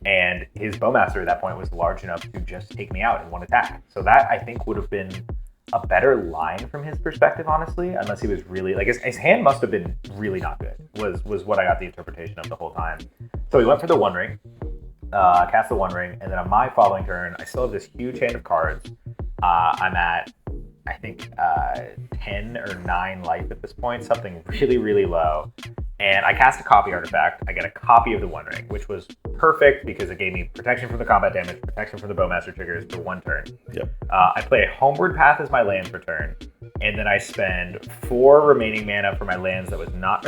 and his Bowmaster at that point was large enough to just take me out in 1 attack. So that, I think, would have been a better line from his perspective, honestly, unless he was really his hand must have been really not good, was what I got the interpretation of the whole time. So he went for the One Ring, cast the One Ring, and then on my following turn, I still have this huge hand of cards. I'm at, I think, 10 or 9 life at this point, something really, really low. And I cast a copy artifact. I get a copy of the One Ring, which was perfect because it gave me protection from the combat damage, protection from the Bowmaster triggers for 1 turn. Yep. I play a Homeward Path as my land for turn, and then I spend 4 remaining mana for my lands that was not,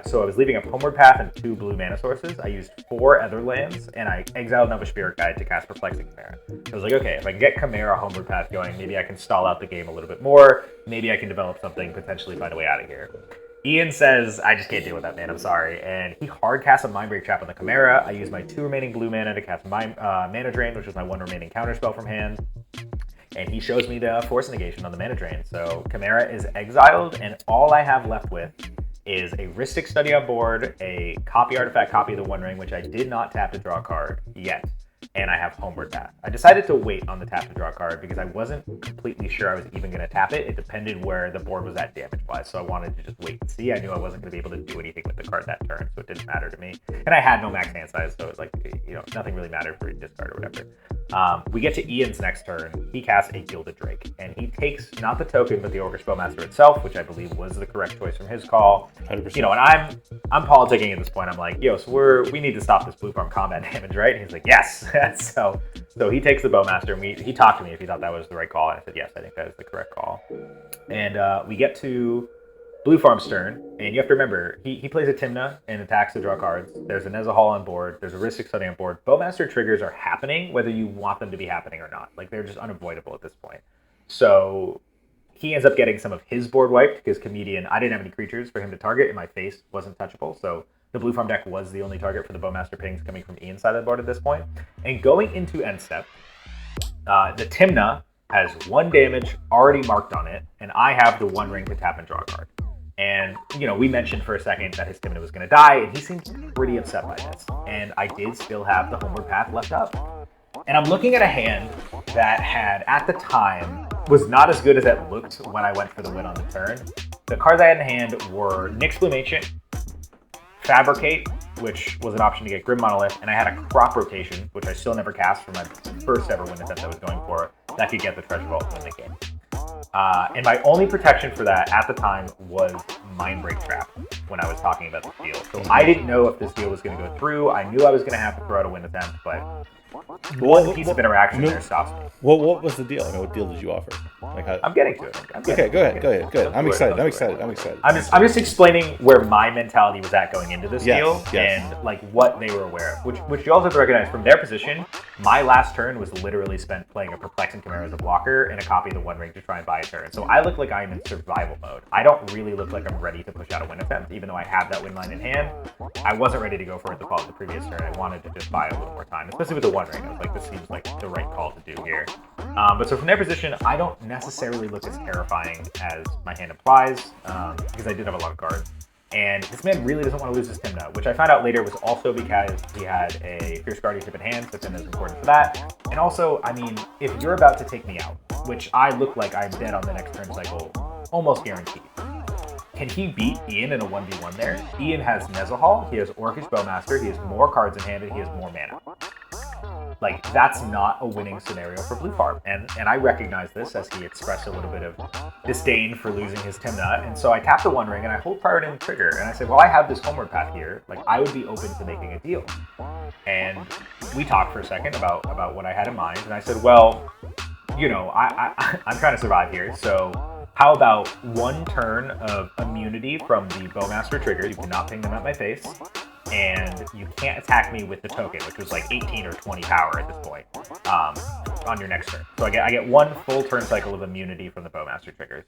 so I was leaving a Homeward Path and 2 blue mana sources. I used 4 other lands, and I exiled Nova Spirit Guide to cast Perplexing Chimera. I was like, okay, if I can get Chimera Homeward Path going, maybe I can stall out the game a little bit more. Maybe I can develop something, potentially find a way out of here. Ian says, I just can't deal with that, man. I'm sorry. And he hard casts a Mindbreak Trap on the Chimera. I use my 2 remaining blue mana to cast Mana Drain, which is my 1 remaining counterspell from hand. And he shows me the Force Negation on the Mana Drain. So Chimera is exiled, and all I have left with is a Rhystic Study on board, a copy artifact, copy of the One Ring, which I did not tap to draw a card yet. And I have Homeward Path. I decided to wait on the tap to draw card because I wasn't completely sure I was even going to tap it. It depended where the board was at damage-wise, so I wanted to just wait and see. I knew I wasn't going to be able to do anything with the card that turn, so it didn't matter to me. And I had no max hand size, so it was like, nothing really mattered for a discard or whatever. We get to Ian's next turn. He casts a Gilded Drake, and he takes not the token, but the Ogre Spellmaster itself, which I believe was the correct choice from his call. 100%. And I'm politicking at this point. I'm like, so we need to stop this blue farm combat damage, right? And he's like, yes. so he takes the Bowmaster, and he talked to me if he thought that was the right call, and I said, yes, I think that is the correct call. And we get to Blue Farm's turn, and you have to remember, he plays a Tymna and attacks to draw cards. There's a Nezahal on board. There's a Rhystic Study on board. Bowmaster triggers are happening whether you want them to be happening or not. Like, they're just unavoidable at this point. So he ends up getting some of his board wiped because Comedian, I didn't have any creatures for him to target, and my face wasn't touchable. So the Blue Farm deck was the only target for the Bowmaster pings coming from Ian's side of the board at this point. And going into end step, the Tymna has 1 damage already marked on it, and I have the 1 ring to tap and draw a card. And, we mentioned for a second that his Tymna was going to die, and he seemed pretty upset by this. And I did still have the Homeward Path left up. And I'm looking at a hand that had, at the time, was not as good as it looked when I went for the win on the turn. The cards I had in hand were Nyx Bloom Ancient, Fabricate, which was an option to get Grim Monolith, and I had a Crop Rotation, which I still never cast for my first ever win attempt I was going for, that could get the Treasure Vault and win the game. And my only protection for that at the time was Mindbreak Trap when I was talking about this deal. So I didn't know if this deal was going to go through. I knew I was going to have to throw out a win attempt, but one piece of interaction there stops me. What was the deal? What deal did you offer? I'm getting to it. Okay, go ahead. Good. I'm excited. I'm just explaining where my mentality was at going into this deal and what they were aware of. Which you also have to recognize from their position. My last turn was literally spent playing a Perplexing Chimera as a blocker and a copy of the One Ring to try and buy a turn. So I look like I'm in survival mode. I don't really look like I'm ready to push out a win attempt, even though I have that win line in hand. I wasn't ready to go for it the previous turn. I wanted to just buy a little more time, especially with the One Ring. I was like, this seems like the right call to do here. But so from their position, I don't necessarily look as terrifying as my hand implies, because I did have a lot of cards. And this man really doesn't want to lose his Tymna, which I found out later was also because he had a Fierce Guardianship in hand, so Tymna is important for that. And also, if you're about to take me out, which I look like I'm dead on the next turn cycle, almost guaranteed. Can he beat Ian in a 1v1 there? Ian has Nezahal, he has Orcish Bowmaster, he has more cards in hand, and he has more mana. That's not a winning scenario for Blue Farm. And I recognize this as he expressed a little bit of disdain for losing his Tymna. And so I tap the One Ring and I hold priority in the trigger. And I said, well, I have this Homeward Path here. I would be open to making a deal. And we talked for a second about what I had in mind. And I said, well, I'm trying to survive here. So how about 1 turn of immunity from the Bowmaster trigger? You cannot ping them at my face. And you can't attack me with the token, which was 18 or 20 power at this point, on your next turn. So I get 1 full turn cycle of immunity from the Bowmaster triggers.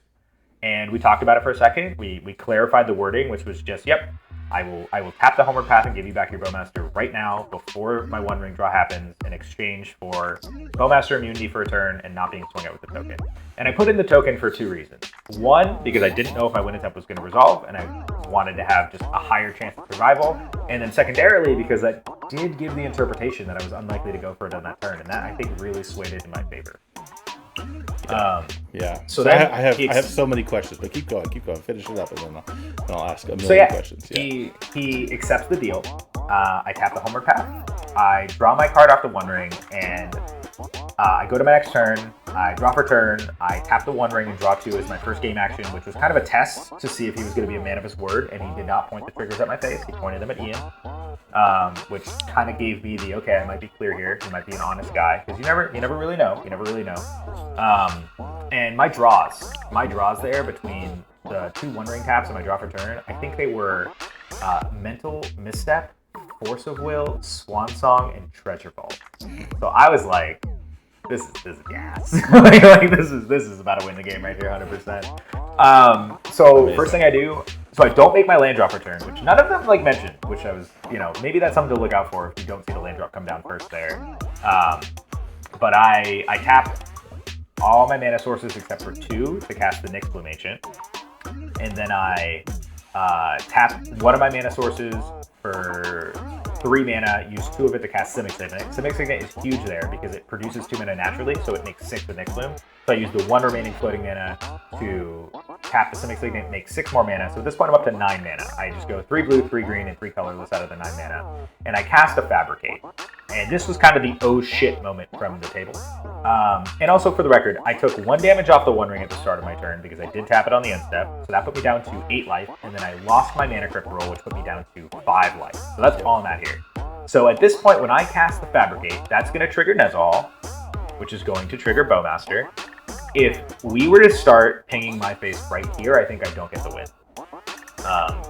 And we talked about it for a second. We clarified the wording, which was just, yep, I will tap the Homeward Path and give you back your Bowmaster right now before my One Ring draw happens in exchange for Bowmaster immunity for a turn and not being swung out with the token. And I put in the token for 2 reasons. 1, because I didn't know if my win attempt was going to resolve, and I wanted to have just a higher chance of survival. And then secondarily, because that did give the interpretation that I was unlikely to go for it on that turn, and that I think really swayed it in my favor. So then I have so many questions, but keep going, finish it up, and then I'll ask a million questions. He accepts the deal. I tap the Homeward Path. I draw my card off the One Ring, and I go to my next turn. I draw for turn. I tap the One Ring and draw 2 as my first game action, which was kind of a test to see if he was going to be a man of his word, and he did not point the triggers at my face. He pointed them at Ian, which kind of gave me the, okay, I might be clear here. He might be an honest guy, because you never really know. And my draws there between the 2 One Ring taps and my draw for turn, I think they were Mental Misstep, Force of Will, Swan Song, and Treasure Vault. So I was like, this is gas. like this is about to win the game right here, 100%. So first thing I do, so I don't make my land drop return, which none of them like mentioned, which I was, maybe that's something to look out for if you don't see the land drop come down first there. But I tap all my mana sources except for 2 to cast the Nyx Bloom Ancient. And then I tap one of my mana sources for 3 mana, use 2 of it to cast Simic Signet. Simic Signet is huge there because it produces 2 mana naturally, so it makes 6 with Nyx Bloom. So I use the 1 remaining floating mana to tap the Simic Signet, make 6 more mana. So at this point I'm up to 9 mana. I just go 3 blue, 3 green, and 3 colorless out of the 9 mana. And I cast a Fabricate. And this was kind of the oh shit moment from the table. And also for the record, I took 1 damage off the One Ring at the start of my turn because I did tap it on the end step. So that put me down to 8 life, and then I lost my mana crypt roll, which put me down to 5 life. So that's all I'm at here. So at this point, when I cast the Fabricate, that's going to trigger Nezahal, which is going to trigger Bowmaster. If we were to start pinging my face right here, I think I don't get the win.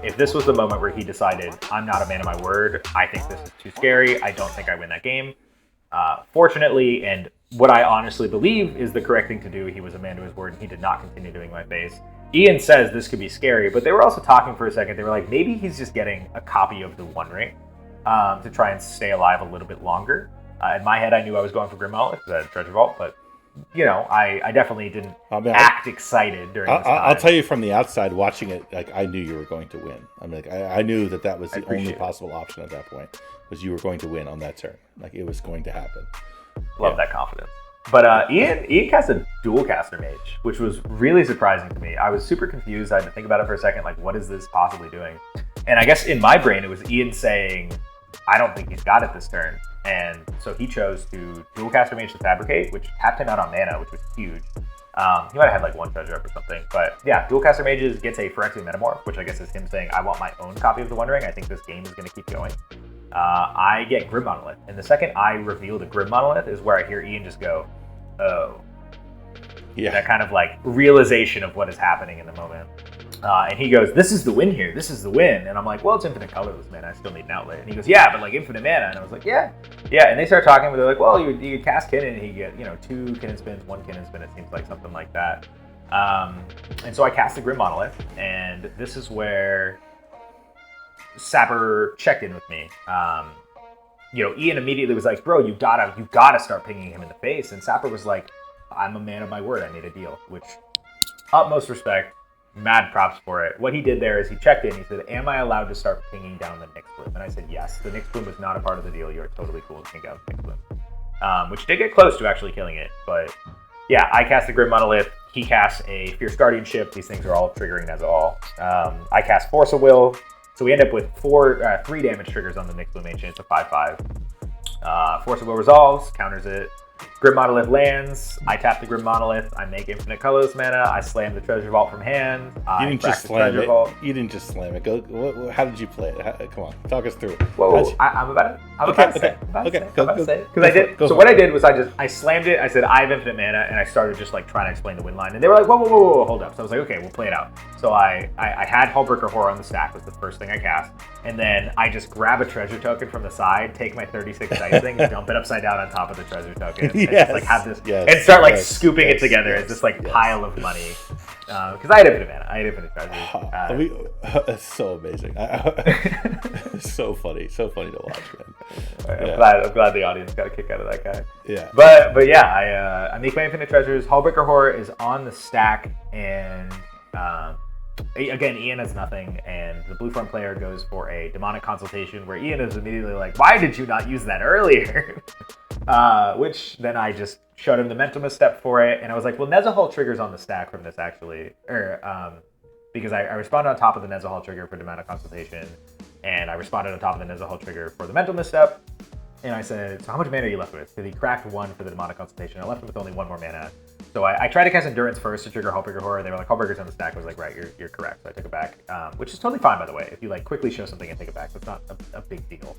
If this was the moment where he decided, I'm not a man of my word, I think this is too scary, I don't think I win that game. Fortunately, and what I honestly believe is the correct thing to do, he was a man to his word and he did not continue doing my face. Ian says this could be scary, but they were also talking for a second. They were like, maybe he's just getting a copy of the One Ring to try and stay alive a little bit longer. In my head, I knew I was going for Grim Monolith because I had Treasure Vault, but I definitely didn't act excited during this time. I'll tell you from the outside, watching it, like I knew you were going to win. I mean, like I knew that was the only possible option at that point, was you were going to win on that turn. Like it was going to happen. Love that confidence. But Ian cast a dual caster mage, which was really surprising to me. I was super confused. I had to think about it for a second, like what is this possibly doing? And I guess in my brain, it was Ian saying, I don't think he's got it this turn. And so he chose to dual caster mage to Fabricate, which tapped him out on mana, which was huge. He might have had like 1 treasure up or something. But yeah, dual caster mages gets a Phyrexian Metamorph, which I guess is him saying, I want my own copy of the One Ring. I think this game is going to keep going. I get Grim Monolith. And the second I reveal the Grim Monolith is where I hear Ian just go, oh. Yeah. That kind of like realization of what is happening in the moment. And he goes, this is the win here. This is the win. And I'm like, well, it's infinite colorless, man. I still need an outlet. And he goes, yeah, but like infinite mana. And I was like, yeah. And they start talking, but they're like, well, you could cast Kinnan and he get, 2 Kinnan spins, 1 Kinnan spin. It seems like something like that. And so I cast the Grim Monolith. And this is where Sapper checked in with me. Ian immediately was like, bro, you gotta start pinging him in the face. And Sapper was like, I'm a man of my word. I made a deal, which utmost respect. Mad props for it. What he did there is he checked in. He said, am I allowed to start pinging down the Nyx Bloom? And I said, yes. The Nyx Bloom was not a part of the deal. You're totally cool to ping down the Nyx Bloom. Which did get close to actually killing it. But yeah, I cast the Grim Monolith. He casts a Fierce Guardianship. These things are all triggering Nezahal. I cast Force of Will. So we end up with 3 damage triggers on the Nyx Bloom Ancient. It's a 5/5. Force of Will resolves, counters it. Grim Monolith lands. I tap the Grim Monolith. I make infinite colorless mana. I slam the Treasure Vault from hand. You didn't just slam it. You didn't just slam it. Go. How did you play it? Come on, talk us through it. Whoa! I'm about to say it. Because I did. So what I did was I slammed it. I said I have infinite mana, and I started just like trying to explain the win line. And they were like, whoa, hold up. So I was like, okay, we'll play it out. So I had Hullbreaker Horror on the stack. Was the first thing I cast, and then I just grab a treasure token from the side, take my 36 dice thing, dump it upside down on top of the treasure token. And just like have this and start like scooping it together as this like pile of money. Because I had infinite mana, I had infinite treasure. That's so amazing. so funny to watch, man. I'm glad the audience got a kick out of that guy. Yeah. But yeah, I make my infinite treasures. Hullbreaker Horror is on the stack, and again, Ian has nothing, and the blue front player goes for a demonic consultation where Ian is immediately like, why did you not use that earlier? Which then I just showed him the mental misstep for it, and I was like, well, Nezahal triggers on the stack from this actually, because I responded on top of the Nezahal trigger for demonic consultation, and I responded on top of the Nezahal trigger for the mental misstep, and I said, so how much mana are you left with? Because he cracked 1 for the demonic consultation. I left him with only 1 more mana. So I tried to cast Endurance first to trigger Hullbreaker Horror. They were like, Hullbreaker's on the stack. I was like, right, you're correct. So I took it back, which is totally fine, by the way. If you like quickly show something and take it back, that's not a big deal.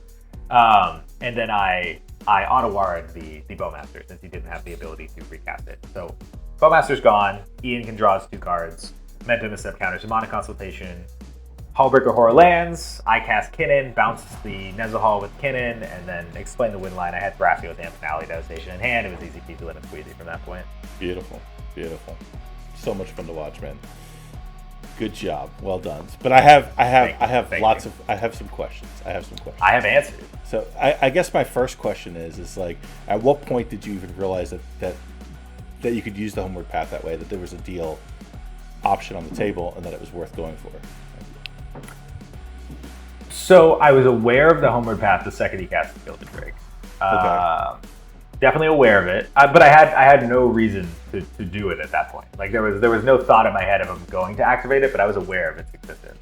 And then I auto-warred the Bowmaster since he didn't have the ability to recast it. So Bowmaster's gone. Ian can draw his 2 cards. Menta Misstep counters Demonic Consultation. Hullbreaker Horror lands. I cast Kinnan, bounce the Nezahal with Kinnan, and then explain the win line. I had Thrafty with Amp Finale Devastation in hand. It was easy peasy lemon squeezy from that point. Beautiful. So much fun to watch, man. Good job. Well done. But I have some questions. I have answers. So I guess my first question is like, at what point did you even realize that you could use the Homeward Path that way, that there was a deal option on the table and that it was worth going for? So I was aware of the Homeward Path the second he cast the Gilded Drake. Definitely aware of it, but I had no reason to do it at that point. Like there was no thought in my head of him going to activate it, but I was aware of its existence.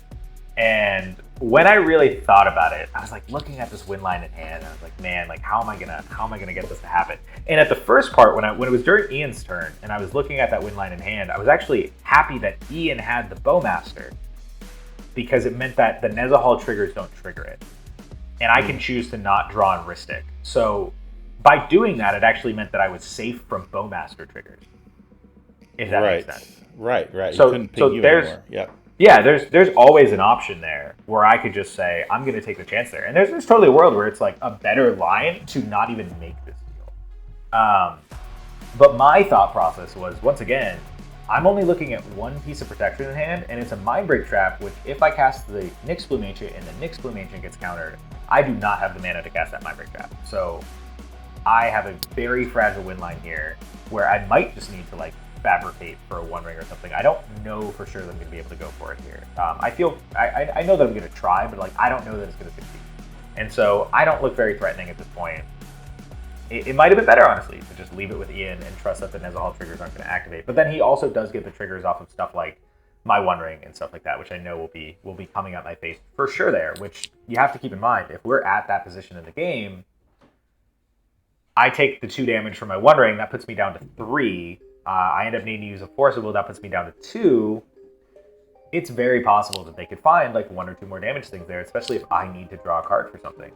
And when I really thought about it, I was like looking at this win line in hand, and I was like, man, like how am I gonna get this to happen? And at the first part, when it was during Ian's turn, and I was looking at that win line in hand, I was actually happy that Ian had the Bowmaster, because it meant that the Nezahal triggers don't trigger it, and I can choose to not draw and Ristic. So by doing that, it actually meant that I was safe from Bowmaster triggers. If that makes sense. Right. So, you couldn't ping you anymore. Yep. Yeah, there's always an option there where I could just say, I'm going to take the chance there. And there's totally a world where it's like a better line to not even make this deal. But my thought process was, once again, I'm only looking at one piece of protection in hand, and it's a Mindbreak Trap, which if I cast the Nyx Bloom Ancient and the Nyx Bloom Ancient gets countered, I do not have the mana to cast that Mindbreak Trap. So I have a very fragile win line here where I might just need to like fabricate for a 1 ring or something. I don't know for sure that I'm going to be able to go for it here. I know that I'm going to try, but like I don't know that it's going to succeed. And so I don't look very threatening at this point. It might have been better, honestly, to just leave it with Ian and trust that the Nezahal triggers aren't going to activate. But then he also does get the triggers off of stuff like my 1 ring and stuff like that, which I know will be coming at my face for sure there, which you have to keep in mind. If we're at that position in the game, I take the 2 damage from my 1 ring, that puts me down to 3. I end up needing to use a Forcible, that puts me down to 2. It's very possible that they could find like 1 or 2 more damage things there, especially if I need to draw a card for something.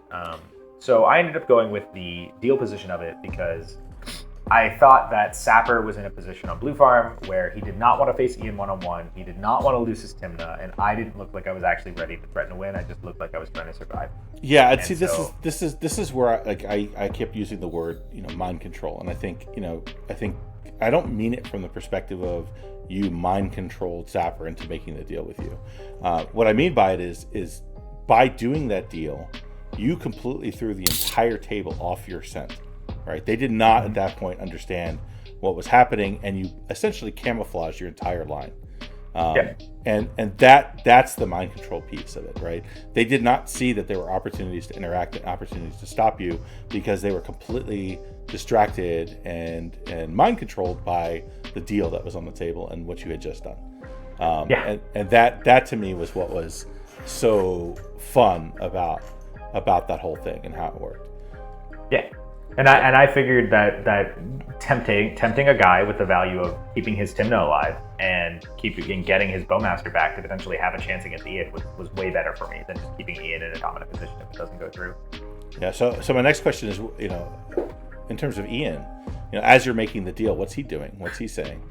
So I ended up going with the deal position of it because I thought that Sapper was in a position on Blue Farm where he did not want to face Ian one-on-one, he did not want to lose his Tymna, and I didn't look like I was actually ready to threaten to win. I just looked like I was trying to survive. Yeah, I'd see this is where I kept using the word, mind control, and I think I don't mean it from the perspective of you mind controlled Sapper into making the deal with you. What I mean by it is by doing that deal, you completely threw the entire table off your scent, right? They did not at that point understand what was happening, and you essentially camouflaged your entire line. And that's the mind control piece of it, right? They did not see that there were opportunities to interact and opportunities to stop you because they were completely distracted and mind controlled by the deal that was on the table and what you had just done. And that to me was what was so fun about that whole thing and how it worked. Yeah. And I figured that tempting a guy with the value of keeping his Tymna alive and getting his Bowmaster back to potentially have a chance against Ian was way better for me than just keeping Ian in a dominant position if it doesn't go through. Yeah. So my next question is, in terms of Ian, as you're making the deal, what's he doing? What's he saying?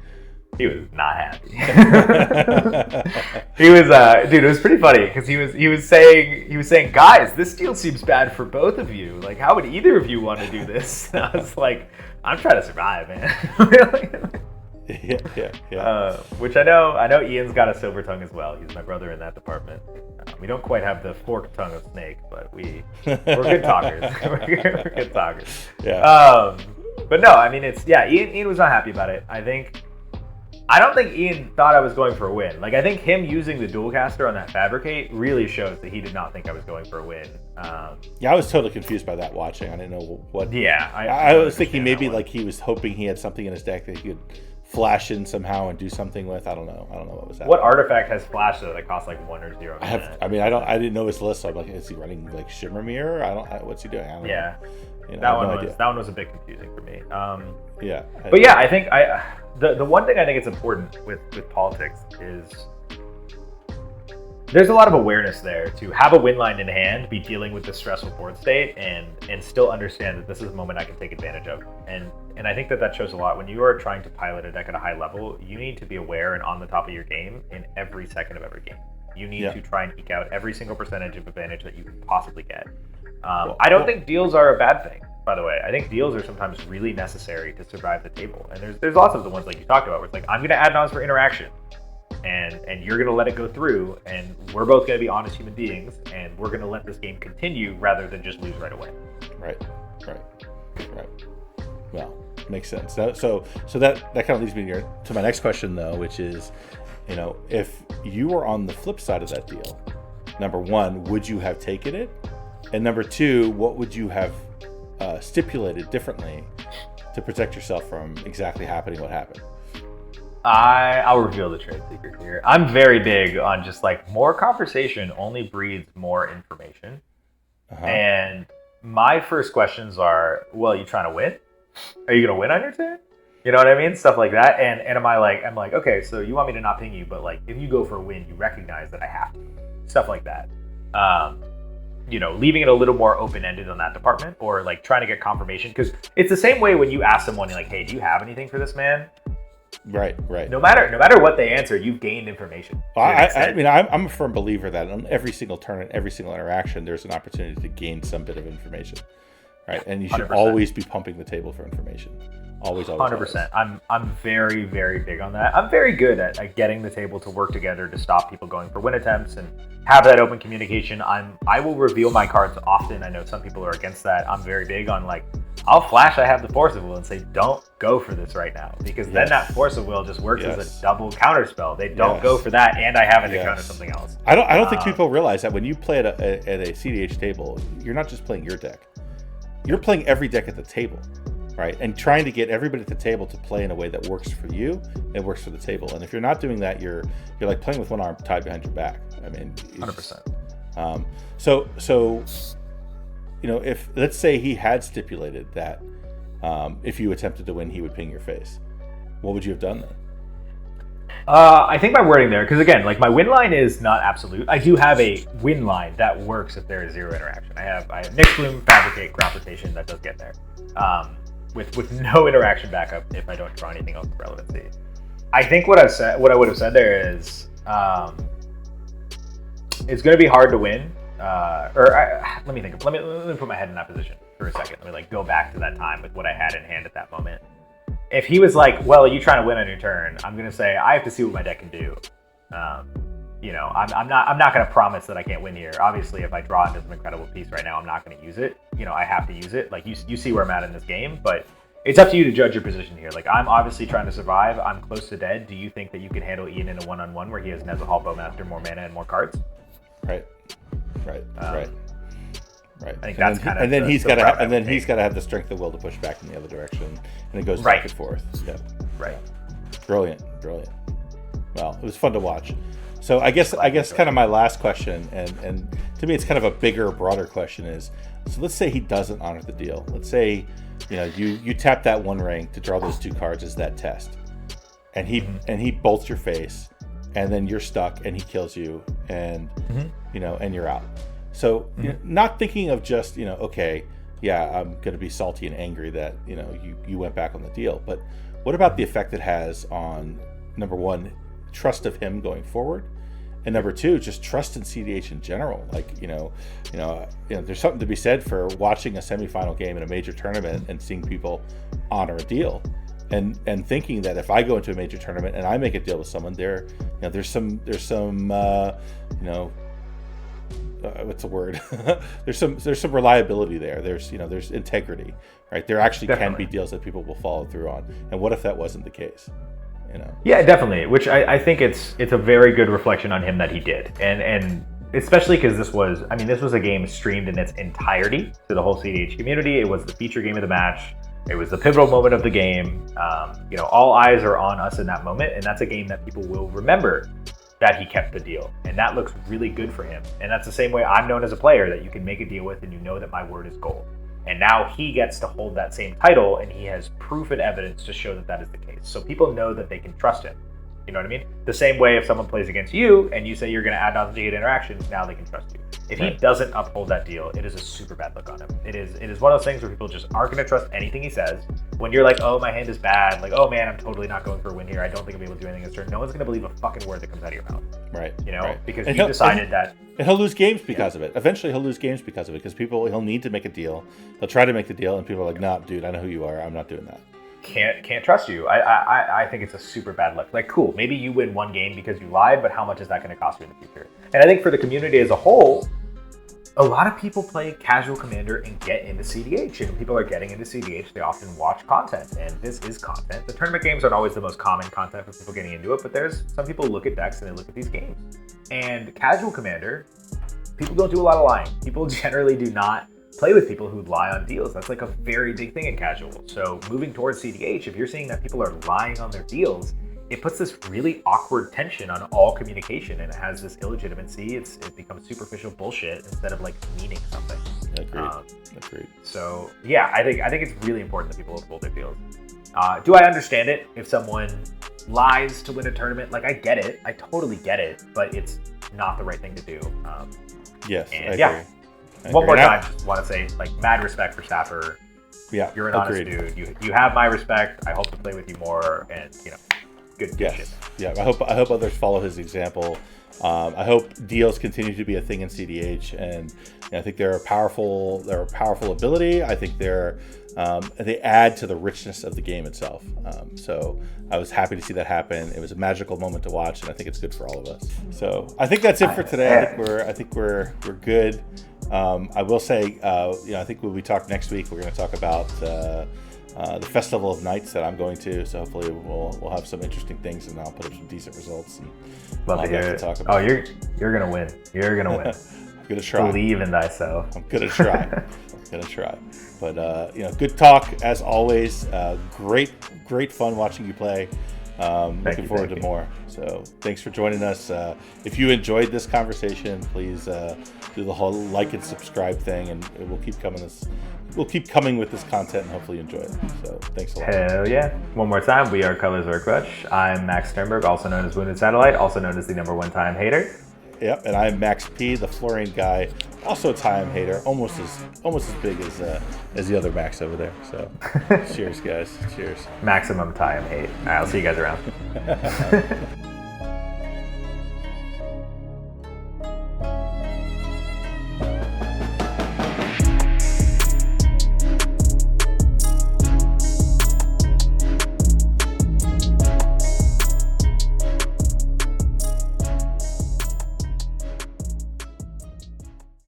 He was not happy. He was, dude. It was pretty funny because he was saying, guys, this deal seems bad for both of you. Like, how would either of you want to do this? And I was like, I'm trying to survive, man. Really? Yeah. Which I know Ian's got a silver tongue as well. He's my brother in that department. We don't quite have the forked tongue of snake, but we're good talkers. We're good talkers. Yeah. But no, I mean, Ian was not happy about it. I don't think Ian thought I was going for a win. Like, I think him using the dual caster on that Fabricate really shows that he did not think I was going for a win. I was totally confused by that watching. I didn't know what. Yeah, I was thinking maybe like he was hoping he had something in his deck that he could flash in somehow and do something with. I don't know what was happening. What artifact has flash though that costs like 1 or 0? I didn't know his list, so I'm like, is he running like Shimmer Mirror? What's he doing? I don't know. That one was a bit confusing for me. I think the one thing I think it's important with politics is there's a lot of awareness there to have a win line in hand, be dealing with the stressful board state, and still understand that this is a moment I can take advantage of. And I think that shows a lot. When you are trying to pilot a deck at a high level, you need to be aware and on the top of your game in every second of every game. You need to try and eke out every single percentage of advantage that you can possibly get. I don't think deals are a bad thing, by the way. I think deals are sometimes really necessary to survive the table. And there's lots of the ones like you talked about where it's like, I'm going to add nods for interaction. And you're going to let it go through, and we're both going to be honest human beings, and we're going to let this game continue rather than just lose right away. Right. Well, makes sense. So that kind of leads me to my next question, though, which is, if you were on the flip side of that deal, number one, would you have taken it? And number two, what would you have stipulated differently to protect yourself from exactly happening what happened? I'll reveal the trade secret here. I'm very big on just like more conversation only breeds more information. And my first questions are, well, you trying to win? Are you going to win on your turn? You know what I mean? Stuff like that. And I'm like, okay, so you want me to not ping you, but like if you go for a win, you recognize that I have to. Stuff like that. Leaving it a little more open-ended on that department, or like trying to get confirmation, because it's the same way when you ask someone like, hey, do you have anything for this man? Right. No matter what they answer, you've gained information. I'm a firm believer that on every single turn and every single interaction, there's an opportunity to gain some bit of information, right? And you should 100%. Always be pumping the table for information. Always. 100%. I'm very, very big on that. I'm very good at getting the table to work together to stop people going for win attempts and have that open communication. I will reveal my cards often. I know some people are against that. I'm very big on I'll flash I have the Force of Will and say, don't go for this right now, because then that Force of Will just works as a double counter spell. They don't go for that, and I have it to counter something else. I don't think people realize that when you play at a CDH table, you're not just playing your deck. You're playing every deck at the table, right? And trying to get everybody at the table to play in a way that works for you and works for the table. And if you're not doing that, you're like playing with one arm tied behind your back. I mean, 100%. So if let's say he had stipulated that if you attempted to win, he would ping your face, what would you have done then? I think my wording there, because again, like my win line is not absolute. I do have a win line that works if there is zero interaction. I have Nyx Bloom, Fabricate, Ground Rotation that does get there, with no interaction backup if I don't draw anything else of relevancy. I think what I would have said there is, it's going to be hard to win. Let me think. Let me put my head in that position for a second. Let me go back to that time with what I had in hand at that moment. If he was like, well, are you trying to win on your turn? I'm going to say, I have to see what my deck can do. I'm not going to promise that I can't win here. Obviously, if I draw into some incredible piece right now, I'm not going to use it. I have to use it. Like you see where I'm at in this game, but it's up to you to judge your position here. Like I'm obviously trying to survive. I'm close to dead. Do you think that you can handle Ian in a one-on-one where he has Nezahal, Bowmaster, more mana, and more cards? Right. I think that's kind of. And then he's got to have the strength of will to push back in the other direction, and it goes back and forth. Yeah. Right. Brilliant. Well, it was fun to watch. So I guess kind of my last question, and to me it's kind of a bigger, broader question is, so let's say he doesn't honor the deal. Let's say, you tap that one ring to draw those two cards as that test, and he bolts your face, and then you're stuck, and he kills you, and and you're out. So not thinking of just okay, yeah, I'm going to be salty and angry that you went back on the deal, but what about the effect it has on, number one, trust of him going forward, and number two, just trust in CDH in general. Like there's something to be said for watching a semifinal game in a major tournament and seeing people honor a deal, and thinking that if I go into a major tournament and I make a deal with someone, there's some what's the word? there's some reliability there. There's integrity, right? There actually can be deals that people will follow through on. And what if that wasn't the case? Yeah, definitely. Which I think it's a very good reflection on him that he did, and especially because this was a game streamed in its entirety to the whole CDH community. It was the feature game of the match. It was the pivotal moment of the game. All eyes are on us in that moment, and that's a game that people will remember that he kept the deal, and that looks really good for him. And that's the same way I'm known as a player that you can make a deal with, and you know that my word is gold. And now he gets to hold that same title, and he has proof and evidence to show that is the case. So people know that they can trust him. You know what I mean? The same way if someone plays against you and you say you're going to add non-syndicate interactions, now they can trust you. If he doesn't uphold that deal, it is a super bad look on him. It is one of those things where people just aren't going to trust anything he says. When you're like, oh, my hand is bad, like, oh man, I'm totally not going for a win here. I don't think I'll be able to do anything this turn. No one's going to believe a fucking word that comes out of your mouth. Right. You know, right. because you decided that. And he'll lose games because of it. Eventually, he'll lose games because of it. Because he'll need to make a deal. He'll try to make the deal, and people are like, "Nah, dude, I know who you are. I'm not doing that." Can't trust you. I think it's a super bad look. Like, cool, maybe you win one game because you lied, but how much is that going to cost you in the future? And I think for the community as a whole, a lot of people play casual Commander and get into CDH. And when people are getting into CDH, they often watch content, and this is content. The tournament games aren't always the most common content for people getting into it, but there's some people look at decks and they look at these games. And casual Commander, people don't do a lot of lying. People generally do not play with people who lie on deals. That's like a very big thing in casual. So moving towards CDH, if you're seeing that people are lying on their deals, it puts this really awkward tension on all communication, and it has this illegitimacy. It becomes superficial bullshit instead of like meaning something. Agreed. So yeah, I think it's really important that people uphold their deals. Do I understand it if someone lies to win a tournament? Like, I get it. I totally get it, but it's not the right thing to do. Yes, and I agree. One more time, just want to say, like, mad respect for Sapper. Yeah, you're an honest dude. You have my respect. I hope to play with you more, and good shit. Yeah, I hope others follow his example. I hope deals continue to be a thing in CDH, and I think they're a powerful ability. I think they add to the richness of the game itself. So I was happy to see that happen. It was a magical moment to watch, and I think it's good for all of us. So I think that's it for today. I think we're good. I will say, I think when we talk next week, we're going to talk about the Festival of Nights that I'm going to. So hopefully we'll have some interesting things, and I'll put up some decent results. And love to hear it. Talk about you're going to win. You're going to win. I'm going to try. Believe in thyself. I'm going to try. But good talk as always. Great fun watching you play. Looking forward to more. So thanks for joining us. If you enjoyed this conversation, please do the whole like and subscribe thing, and we'll keep coming with this content, and hopefully you enjoy it. So thanks a lot. Hell yeah. One more time, we are Ka0s Crutch. I'm Max Sternberg, also known as Wounded Satellite, also known as the #1 time hater. Yep, and I'm Max P, the Florian guy, also a time hater, almost as big as the other Max over there. So cheers, guys. Cheers. Maximum time hate. All right, I'll see you guys around.